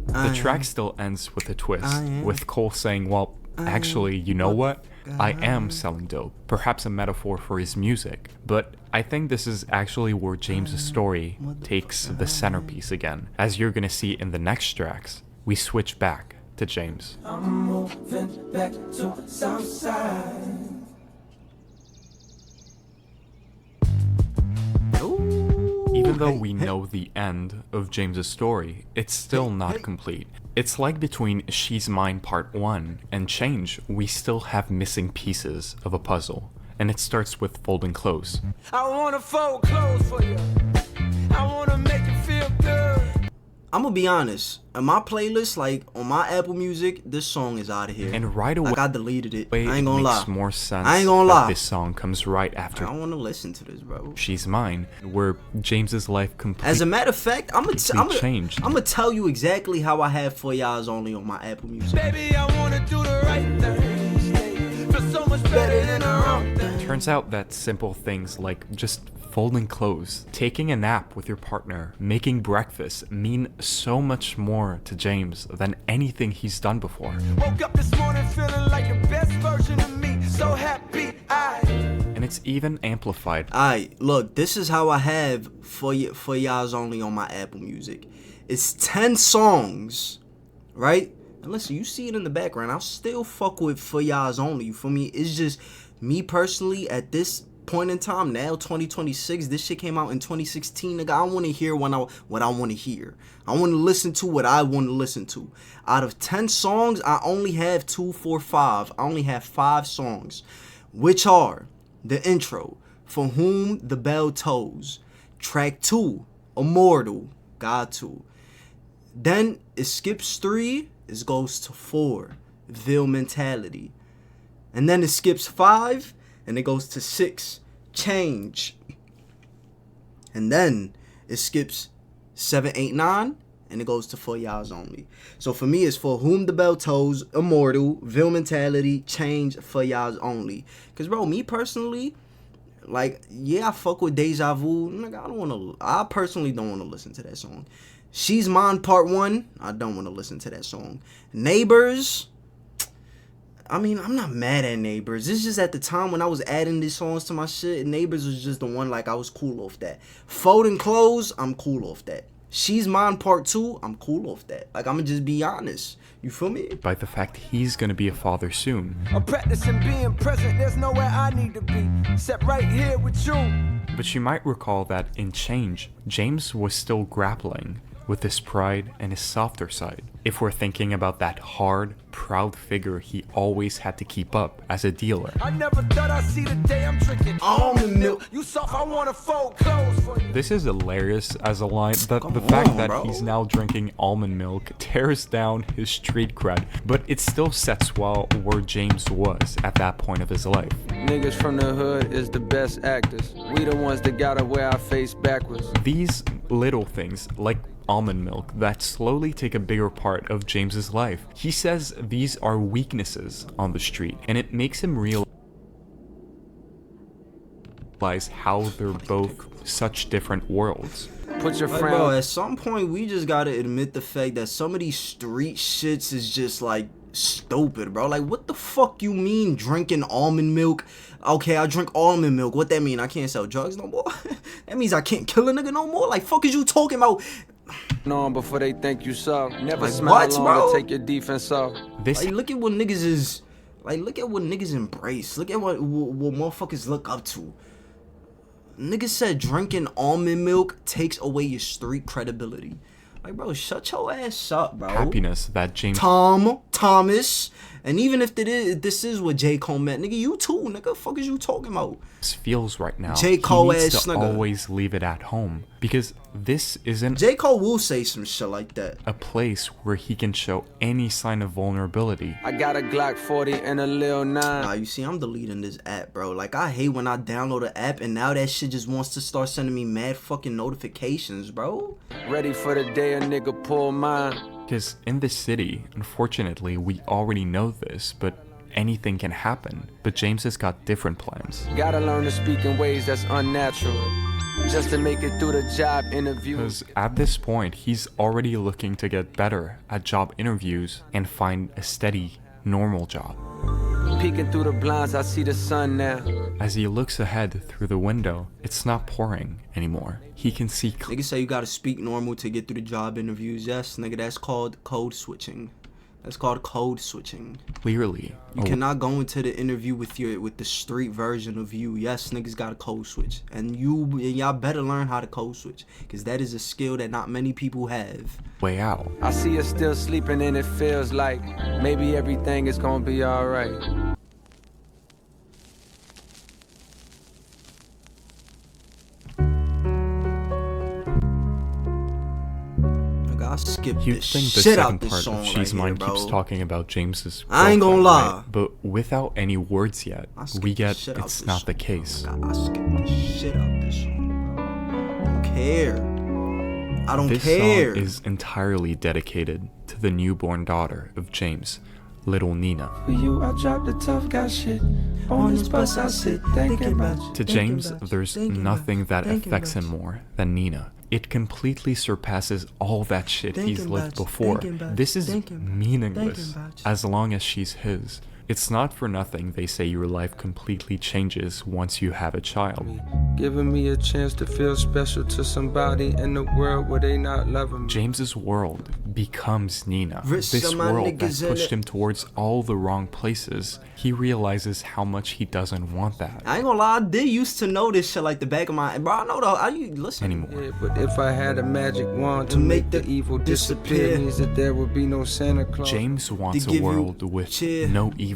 The track still ends with a twist, I am. with Cole saying, well, actually, you know what? I am selling dope. Perhaps a metaphor for his music. But I think this is actually where James's story takes the centerpiece again. As you're gonna see in the next tracks, we switch back to James. Even though we know the end of James's story, it's still not complete. It's like between She's Mine Part 1 and Change, we still have missing pieces of a puzzle. And it starts with folding clothes. I wanna fold clothes for you. I wanna make you feel good. I'm gonna be honest. On my playlist, like on my Apple Music, this song is out of here. And right away, Like I deleted it. I it ain't gonna makes lie. more sense I ain't gonna that lie. this song comes right I after don't want to listen to this, bro. She's Mine, where James's life completely As a matter of fact, I'm changed. gonna tell you exactly how I have For Y'all's Only on my Apple Music. Baby, I wanna do the right thing. Feel so much better than the wrong thing. Turns out that simple things like just folding clothes, taking a nap with your partner, making breakfast mean so much more to James than anything he's done before. Woke up this morning feeling like the best version of me. So happy And it's even amplified. Alright, look, this is how I have For Y'all's Only on my Apple Music. It's 10 songs, right? And listen, you see it in the background. I'll still fuck with For Y'all's Only. For me, it's just me personally at this point in time now, 2026. This shit came out in 2016, nigga. I want to hear what I want to hear. I want to listen to what I want to listen to. Out of 10 songs, I only have 2, 4, 5. I only have 5 songs, which are the intro, For Whom the Bell Tolls, track 2, Immortal, God 2. Then it skips 3, it goes to 4, Ville Mentality. And then it skips 5, and it goes to 6, Change. And then it skips 7, 8, 9, and it goes to For Y'all's Only. So for me, it's For Whom the Bell Tolls, Immortal, Ville Mentality, Change, For Y'all's Only. Because, bro, me personally, like, yeah, I fuck with Deja Vu. Nigga, I personally don't want to listen to that song. She's Mine Part 1, I don't want to listen to that song. Neighbors, I mean, I'm not mad at Neighbors. It's just at the time when I was adding these songs to my shit, Neighbors was just the one, like, I was cool off that. Folding Clothes, I'm cool off that. She's Mine Part 2, I'm cool off that. Like, I'm gonna just be honest. You feel me? By the fact he's gonna be a father soon. I'm practicing being present. There's nowhere I need to be except right here with you. But you might recall that in Change, James was still grappling with his pride and his softer side. If we're thinking about that hard, proud figure he always had to keep up as a dealer. I never thought I'd see the day I'm drinking almond milk. You soft, I wanna fold clothes for you. This is hilarious as a line, that the Come fact on, that bro. he's now drinking almond milk tears down his street cred, but it still sets well where James was at that point of his life. Niggas from the hood is the best actors. We the ones that gotta wear our face backwards. These little things, like almond milk, that slowly take a bigger part of James's life. He says these are weaknesses on the street, and it makes him realize how they're both such different worlds. Put your Like, frown. bro, at some point, we just gotta admit the fact that some of these street shits is just like, Stupid, bro. Like, what the fuck you mean drinking almond milk? Okay, I drink almond milk. What that mean? I can't sell drugs no more? That means I can't kill a nigga no more? Like, fuck is you talking about? On before they think you so. Never Like, smile what, long bro? to take your defense off. This Like, look at what niggas is... Like, look at what niggas embrace. Look at what motherfuckers look up to. Niggas said drinking almond milk takes away your street credibility. Like, bro, shut your ass up, bro. happiness that James Thomas. And even if this is what J. Cole meant, nigga, you too, nigga. Fuck is you talking about? feels right now, J. Cole he needs ass to nigga. always leave it at home, because this isn't J. Cole will say some shit like that. a place where he can show any sign of vulnerability. I got a Glock 40 and a Lil 9. Nah, you see, I'm deleting this app, bro. Like, I hate when I download an app and now that shit just wants to start sending me mad fucking notifications, bro. Ready for the day a nigga pull mine. Because in this city, unfortunately, we already know this, but anything can happen. But James has got different plans. Gotta learn to speak in ways that's unnatural. Just to make it through the job interview. Because at this point, he's already looking to get better at job interviews and find a steady, normal job. Peeking through the blinds, I see the sun now. As he looks ahead through the window, it's not pouring anymore. He can see Niggas say you gotta speak normal to get through the job interviews. Yes, nigga, that's called code switching. That's called code switching. clearly. You cannot go into the interview with the street version of you. Yes, niggas got a code switch, and y'all better learn how to code switch, cause that is a skill that not many people have. Way out. I see her still sleeping and it feels like maybe everything is gonna be alright. Nigga, I skipped You'd the think the shit out second this part song of right She's here, Mine bro. keeps talking about James's I ain't gonna girlfriend, lie. right? But without any words yet, I skipped we the get shit out it's this not song. the case. I skipped the shit out this song, bro. I don't care. I don't This care. song is entirely dedicated to the newborn daughter of James, little Nina. For you, I dropped the tough guy shit. On this bus, I sit thinking about you. To James, there's nothing that affects him more than Nina. It completely surpasses all that shit he's lived before. This is meaningless as long as she's his. It's not for nothing they say your life completely changes once you have a child. Giving me a chance to feel special to somebody in the world where they not loving me. James's world becomes Nina. Rich This some of my world that niggas in pushed it. him towards all the wrong places. He realizes how much he doesn't want that I ain't gonna lie, I did used to know this shit like the back of my... Bro, I know though. Listen. anymore. Yeah, but if I had a magic wand to make the evil disappear, means that there would be no Santa Claus. James wants To a give you world with cheer. no evil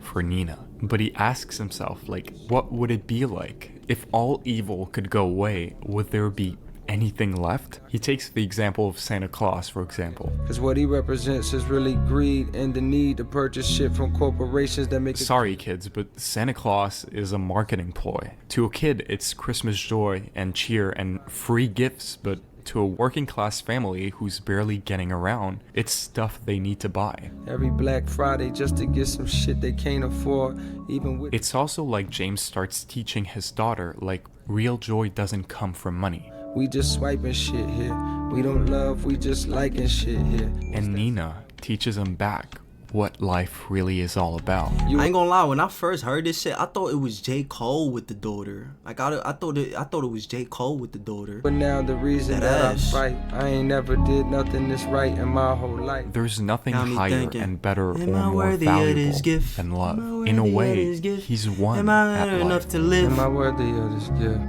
for Nina. But he asks himself, like, what would it be like? If all evil could go away, would there be anything left? He takes the example of Santa Claus, for example. Cause what he represents is really greed and the need to purchase shit from corporations that make it. Sorry kids, but Santa Claus is a marketing ploy. To a kid, it's Christmas joy and cheer and free gifts, but to a working class family who's barely getting around, it's stuff they need to buy. Every Black Friday just to get some shit they can't afford, even with. It's also like James starts teaching his daughter, like, real joy doesn't come from money. We just swiping shit here. We don't love, we just liking shit here. And Nina teaches him back what life really is all about. I ain't gonna lie, when I first heard this shit, I thought it was J. Cole with the daughter. Like, I thought it was J. Cole with the daughter. But now the reason That that I ass. fight, I ain't never did nothing this right in my whole life. There's nothing Got me higher thinking, and better or am I more worthy of valuable this gift? than Am love. I In a worthy of way, this gift? he's won Am I at enough life. to live? Am I worthy of this gift?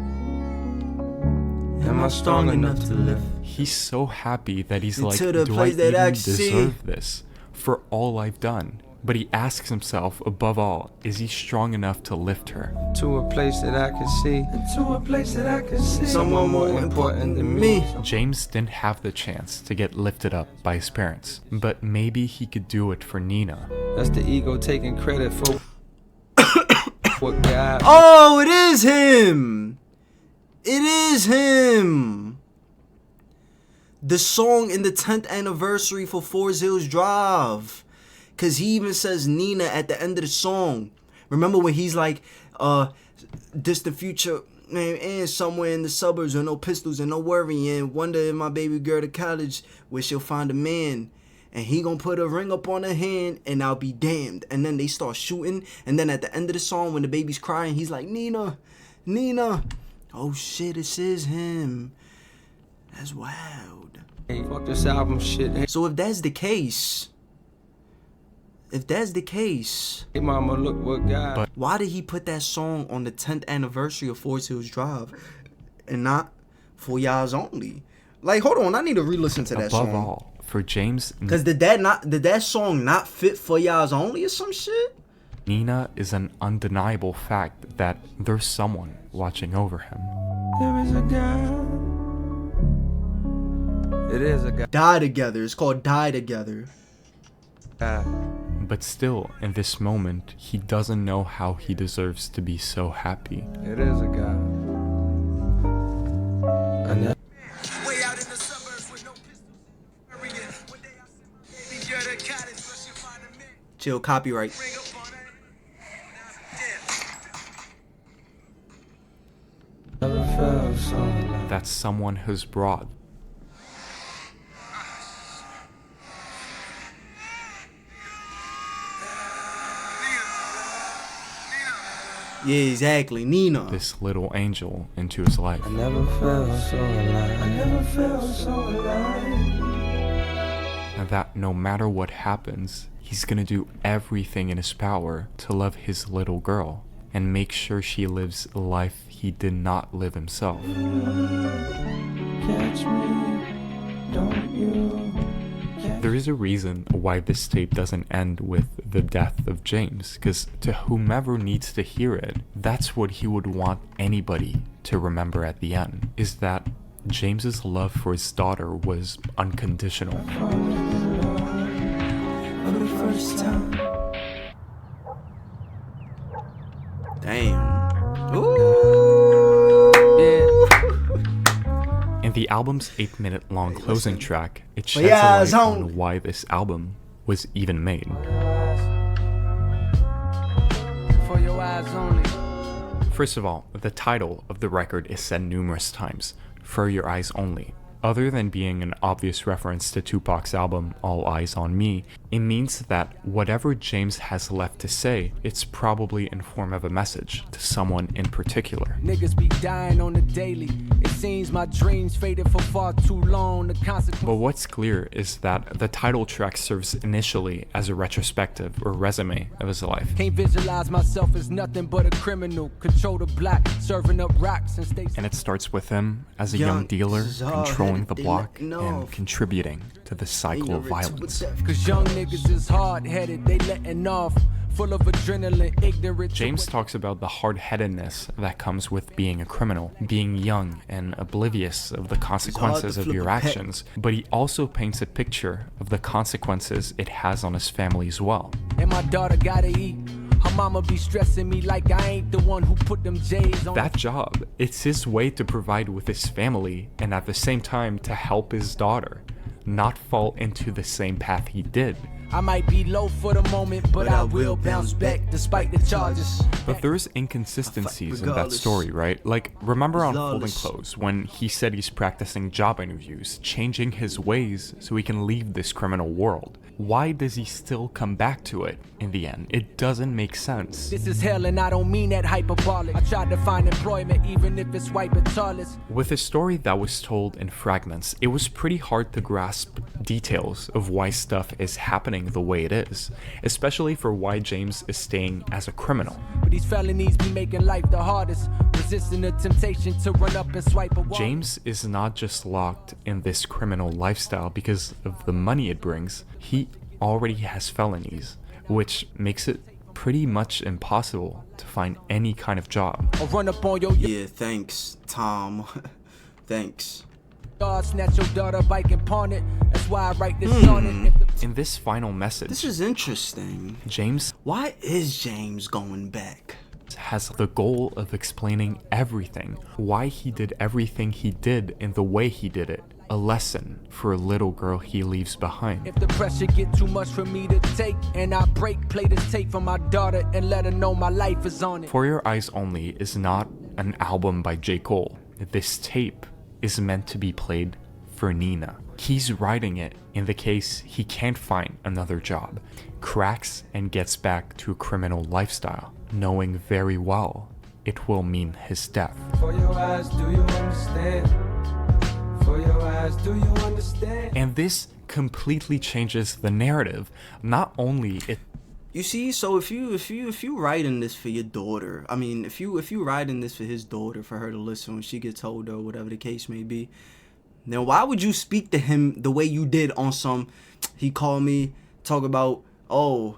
Am I strong enough to live? He's so happy that he's like, Into the do I place that I even can see." deserve this for all I've done? But he asks himself, above all, is he strong enough to lift her? To a place that I can see. To a place that I can see. Someone more important than me. James didn't have the chance to get lifted up by his parents, but maybe he could do it for Nina. That's the ego taking credit for what God. Oh, it is him. It is him. The song in the 10th anniversary for Forest Hills Drive. Cause he even says Nina at the end of the song. Remember when he's like, this the future, man, and somewhere in the suburbs with no pistols and no worrying. Wonder if my baby girl to college where she'll find a man. and he gonna put a ring up on her hand, and I'll be damned. And then they start shooting, and then at the end of the song, when the baby's crying, he's like, Nina, Nina. Oh shit, this is him. That's wild. Hey, fuck this album shit. Hey, So if that's the case, hey mama, look what God. why did he put that song on the 10th anniversary of Forest Hills Drive and not For Y'all's Only? Like, hold on, I need to re-listen to that Above song. all, for James, Cause did that song not fit For Y'all's Only or some shit? Nina is an undeniable fact that there's someone watching over him. There is a God. It is a God. Die Together. It's called Die Together. But still, in this moment, he doesn't know how he deserves to be so happy. It is a God. And that Way out in the suburbs with no pistols. One day I sent my baby girl to college, but she find a man. Chill, copyright. Ring up on her. never felt so alive. That someone has brought. Yeah, exactly. Nina. This little angel into his life. I never felt so alive. I never felt so alive. And that no matter what happens, he's gonna do everything in his power to love his little girl and make sure she lives a life he did not live himself. Catch me, don't you? There is a reason why this tape doesn't end with the death of James, because to whomever needs to hear it, that's what he would want anybody to remember at the end, is that James's love for his daughter was unconditional. For the first time. Damn. Ooh. Yeah. In the album's 8-minute long closing track, it sheds yeah, a light zone. on why this album was even made. For your eyes only. First of all, the title of the record is said numerous times, For Your Eyes Only. Other than being an obvious reference to Tupac's album, All Eyes on Me, it means that whatever James has left to say, it's probably in form of a message to someone in particular. Niggas be dying on the daily. It seems my dreams faded for far too long. The consequence. But what's clear is that the title track serves initially as a retrospective or resume of his life. Can't visualize myself as nothing but a criminal. Control the block, serving up rocks and stay. And it starts with him as a young dealer, controlling the block and contributing to the cycle of violence. Cause young niggas is hard-headed, they letting off. Full of adrenaline, ignorant. James talks about the hard-headedness that comes with being a criminal, being young and oblivious of the consequences of flip your a pet. actions, but he also paints a picture of the consequences it has on his family as well. And my daughter gotta eat. Her mama be stressing me like I ain't the one who put them J's on. That job, it's his way to provide with his family and at the same time to help his daughter not fall into the same path he did. I might be low for the moment, but I will bounce back despite the charges. But there's inconsistencies in that regardless. story, right? Like, remember on Folding Regardless. Clothes when he said he's practicing job interviews, changing his ways so he can leave this criminal world. Why does he still come back to it in the end? It doesn't make sense. This is hell and I don't mean that hyperbolic. I tried to find employment even if it's white but tallest. With a story that was told in fragments, it was pretty hard to grasp details of why stuff is happening the way it is, especially for why James is staying as a criminal. But these felonies be making life the hardest. Resisting the temptation to run up and swipe a wall. James is not just locked in this criminal lifestyle because of the money it brings, he already has felonies, which makes it pretty much impossible to find any kind of job. Or run up on your Yeah, thanks, Tom. Thanks. yard, snatch your daughter bike and pawn it. That's why I write this on it. If the In this final message, This is interesting. James Why is James going back? has the goal of explaining everything, why he did everything he did in the way he did it, a lesson for a little girl he leaves behind. If the pressure get too much for me to take and I break, play this tape for my daughter and let her know my life is on it. For Your Eyes Only is not an album by J. Cole. This tape is meant to be played for Nina. He's writing it in the case he can't find another job, cracks and gets back to a criminal lifestyle, knowing very well it will mean his death. For your eyes, do you understand? For your eyes, do you understand? And this completely changes the narrative. Not only it You see, so if you writing this for your daughter, I mean, if you writing this for his daughter, for her to listen when she gets older or whatever the case may be, then why would you speak to him the way you did on some, he called me, talk about, oh,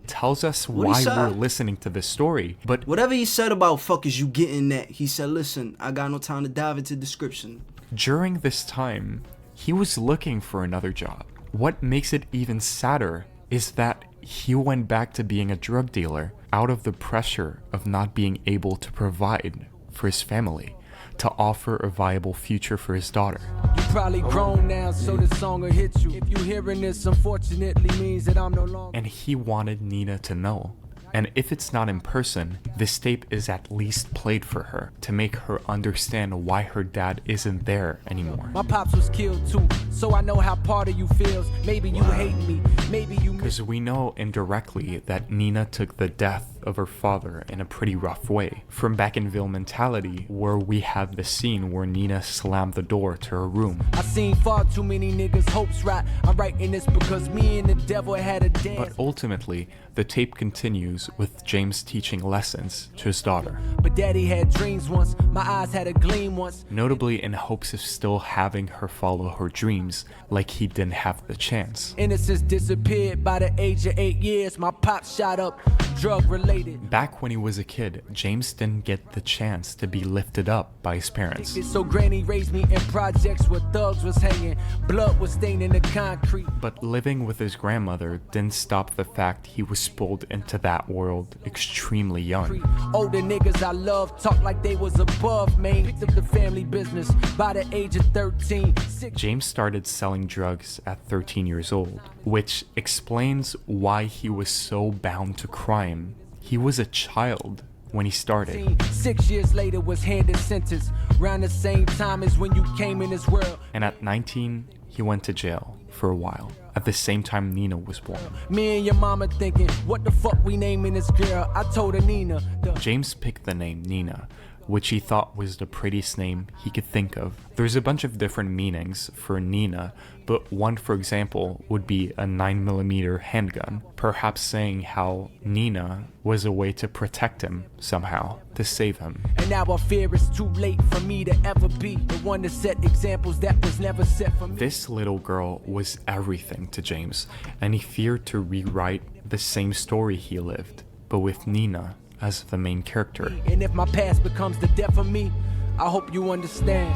tells us What he why said? we're listening to this story. But whatever he said about fuck is you getting that, he said, listen, I got no time to dive into description. during this time, he was looking for another job. What makes it even sadder is that he went back to being a drug dealer out of the pressure of not being able to provide for his family, to offer a viable future for his daughter. You probably grown now, so the song will hit you. If you hearing this, unfortunately means that I'm no longer. And he wanted Nina to know. And if it's not in person, this tape is at least played for her to make her understand why her dad isn't there anymore. My pops was killed too, so I know how part of you feels. Maybe you hate me, maybe you miss. Because we know indirectly that Nina took the death of her father in a pretty rough way. From Back in Ville Mentality, where we had the scene where Nina slammed the door to her room. I seen far too many niggas' hopes right. I'm writing this because me and the devil had a dance. But ultimately, the tape continues with James teaching lessons to his daughter, But daddy had dreams once, my eyes had a gleam once. notably in hopes of still having her follow her dreams like he didn't have the chance. Innocence disappeared by the age of 8 years. My pop shot up, drug related. Back when he was a kid, James didn't get the chance to be lifted up by his parents. So granny raised me in projects where thugs was hanging, blood was staining the concrete. But living with his grandmother didn't stop the fact he was pulled into that world extremely young. Older niggas I love talk like they was above, man. Picked up the family business by the age of 13. James started selling drugs at 13 years old, which explains why he was so bound to crime. He was a child when he started. 6 years later was handed sentence, around the same time as when you came in this world. And at 19, he went to jail for a while, at the same time Nina was born. Me and your mama thinking, what the fuck we naming this girl? I told her Nina. James picked the name Nina, which he thought was the prettiest name he could think of. There's a bunch of different meanings for Nina, but one, for example, would be a 9mm handgun, perhaps saying how Nina was a way to protect him somehow, to save him. And now I fear it's too late for me to ever be the one to set examples that was never set for me. This little girl was everything to James, and he feared to rewrite the same story he lived, but with Nina as the main character. And if my past becomes the death of me, I hope you understand.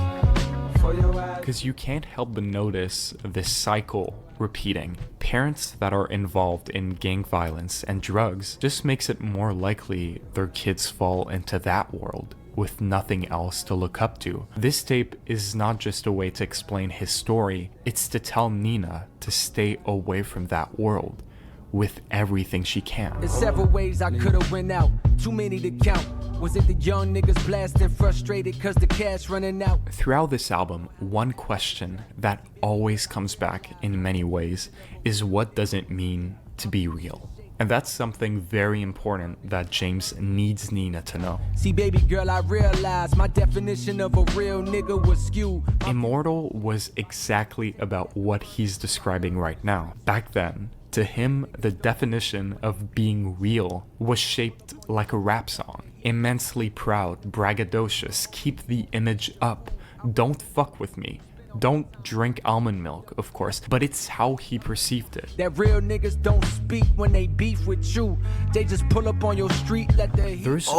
For your eyes. Because you can't help but notice this cycle repeating. Parents that are involved in gang violence and drugs just makes it more likely their kids fall into that world with nothing else to look up to. This tape is not just a way to explain his story, it's to tell Nina to stay away from that world with everything she can. There's several ways I could've went out, too many to count. Was it the young niggas blasting frustrated cause the cash running out? Throughout this album, one question that always comes back in many ways is what does it mean to be real? And that's something very important that James needs Nina to know. See baby girl, I realized my definition of a real nigga was skewed. Immortal was exactly about what he's describing right now. Back then, to him, the definition of being real was shaped like a rap song. Immensely proud, braggadocious, keep the image up, don't fuck with me. Don't drink almond milk, of course, but it's how he perceived it. That real niggas don't speak when they beef with you. They just pull up on your street, let the heat. There's no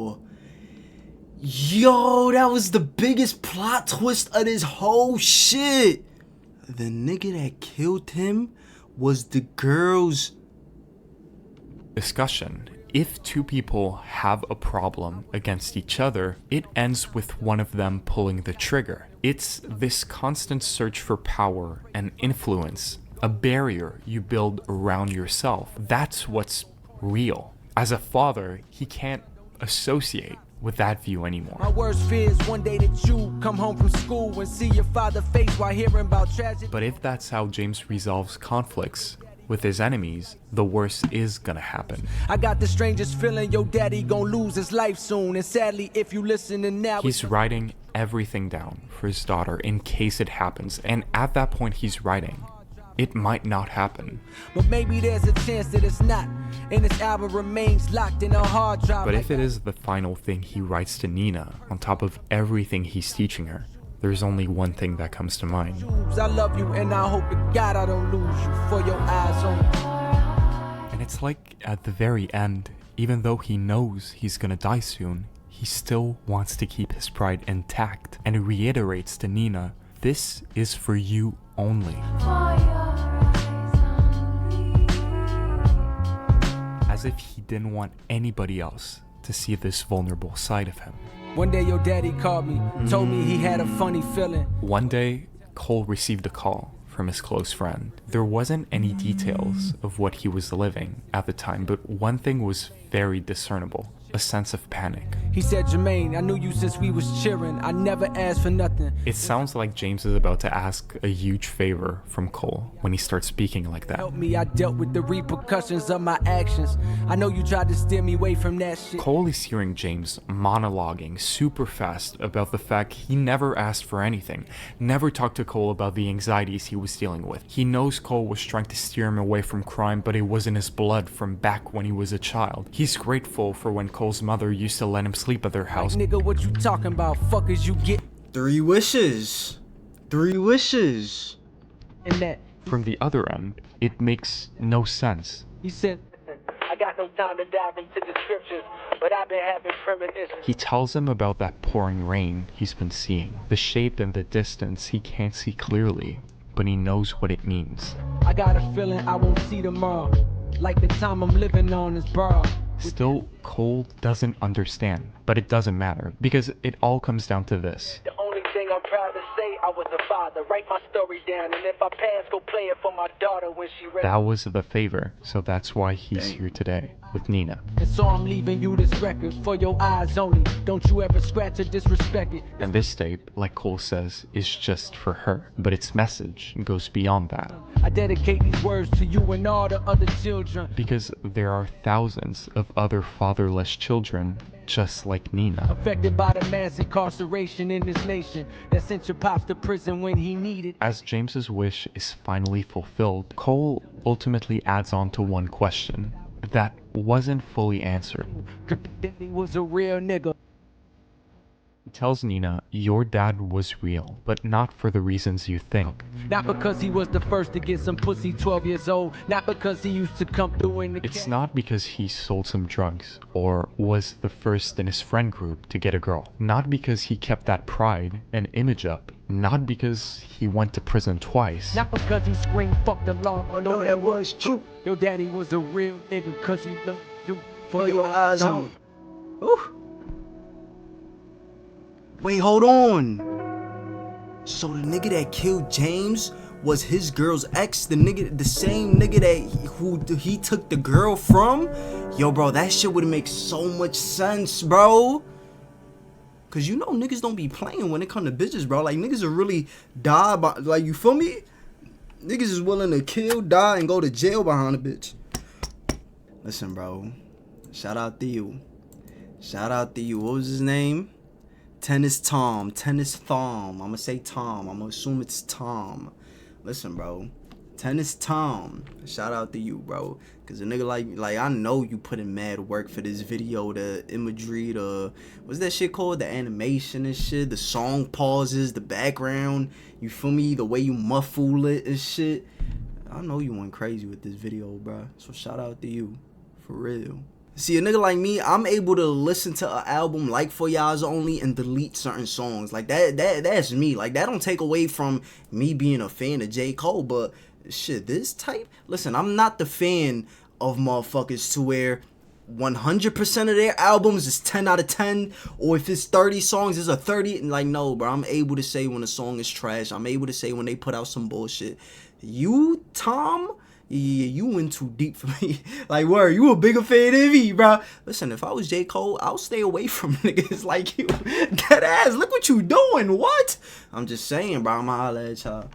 Oh, yo, that was the biggest plot twist of this whole shit. The nigga that killed him was the girl's. discussion. If two people have a problem against each other, it ends with one of them pulling the trigger. It's this constant search for power and influence, a barrier you build around yourself. That's what's real. As a father, he can't associate with that view anymore. My worst fear is one day that you come home from school and see your father's face while hearing about tragedy. But if that's how James resolves conflicts with his enemies, the worst is gonna happen. I got the strangest feeling your daddy gonna lose his life soon. And sadly, if you listening now, He's writing everything down for his daughter in case it happens, and at that point he's writing, it might not happen. but maybe there's a chance that it's not. And this album remains locked in a hard drive. But if it is the final thing he writes to Nina, on top of everything he's teaching her, there's only one thing that comes to mind. I love you and I hope to God I don't lose you for your eyes on. And it's like at the very end, even though he knows he's gonna die soon, he still wants to keep his pride intact and reiterates to Nina, this is for you only. As if he didn't want anybody else to see this vulnerable side of him. One day your daddy called me, told me he had a funny feeling. One day, Cole received a call from his close friend. There wasn't any details of what he was living at the time, but one thing was very discernible, a sense of panic. He said, Jermaine, I knew you since we was cheering. I never asked for nothing. It sounds like James is about to ask a huge favor from Cole when he starts speaking like that. Help me, I dealt with the repercussions of my actions. I know you tried to steer me away from that shit. Cole is hearing James monologuing super fast about the fact he never asked for anything, never talked to Cole about the anxieties he was dealing with. He knows Cole was trying to steer him away from crime, but it was in his blood from back when he was a child. He's grateful for when Cole's mother used to let him sleep at their house. Nigga, what you talking about? Fuckers, you get 3 wishes. 3 wishes. in that. From the other end, it makes no sense. He said, I got no time to dive into descriptions, but I've been having premonitions. He tells him about that pouring rain he's been seeing. The shape in the distance he can't see clearly, but he knows what it means. I got a feeling I won't see tomorrow, like the time I'm living on is borrowed. Still, Cole doesn't understand, but it doesn't matter, because it all comes down to this. The only thing I'm proud to say, I was a father. Write my story down, and if I pass, go play it for my daughter when she ready. That was the favor, so that's why he's here today, with Nina. And so I'm leaving you this record for your eyes only. Don't you ever scratch or disrespect it. And this tape, like Cole says, is just for her, but its message goes beyond that. I dedicate these words to you and all the other children. Because there are thousands of other fatherless children just like Nina. Affected by the mass incarceration in this nation that sent your pops to prison when he needed. As James's wish is finally fulfilled, Cole ultimately adds on to one question that wasn't fully answered. He was a real nigga. He tells Nina, your dad was real, but not for the reasons you think. Not because he was the first to get some pussy 12 years old. Not because he used to come through in the It's not because he sold some drugs or was the first in his friend group to get a girl. Not because he kept that pride and image up. Not because he went to prison twice. Not because he screamed fuck the law. No, that was true. Your daddy was a real nigga cause he loved you for your eyes on. Ooh. Wait, hold on. So the nigga that killed James was his girl's ex, the same nigga that he took the girl from? Yo, bro, that shit would make so much sense, bro. Cause you know niggas don't be playing when it come to bitches, bro. Like niggas will really die by, like, you feel me? Niggas is willing to kill, die, and go to jail behind a bitch. Listen, bro. Shout out to you. Shout out to you. What was his name? Tennis Thom. I'ma say Tom. I'ma assume it's Tom. Listen, bro. Tennis Thom. Shout out to you, bro. Cause a nigga like I know you put in mad work for this video, the imagery, what's that shit called? The animation and shit, the song pauses, the background, you feel me? The way you muffle it and shit. I know you went crazy with this video, bro. So shout out to you. For real. See, a nigga like me, I'm able to listen to an album like For Y'all's Only and delete certain songs. Like that's me. Like that don't take away from me being a fan of J. Cole, but shit, this type, listen, I'm not the fan of motherfuckers to where 100% of their albums is 10 out of 10, or if it's 30 songs, it's a 30. Like, no, bro, I'm able to say when a song is trash. I'm able to say when they put out some bullshit. You, Tom, Yeah, you went too deep for me. Like, word, you a bigger fan than me, bro. Listen, if I was J. Cole, I'll stay away from niggas like you. Dead ass, look what you doing. What? I'm just saying, bro. I'ma holla at y'all.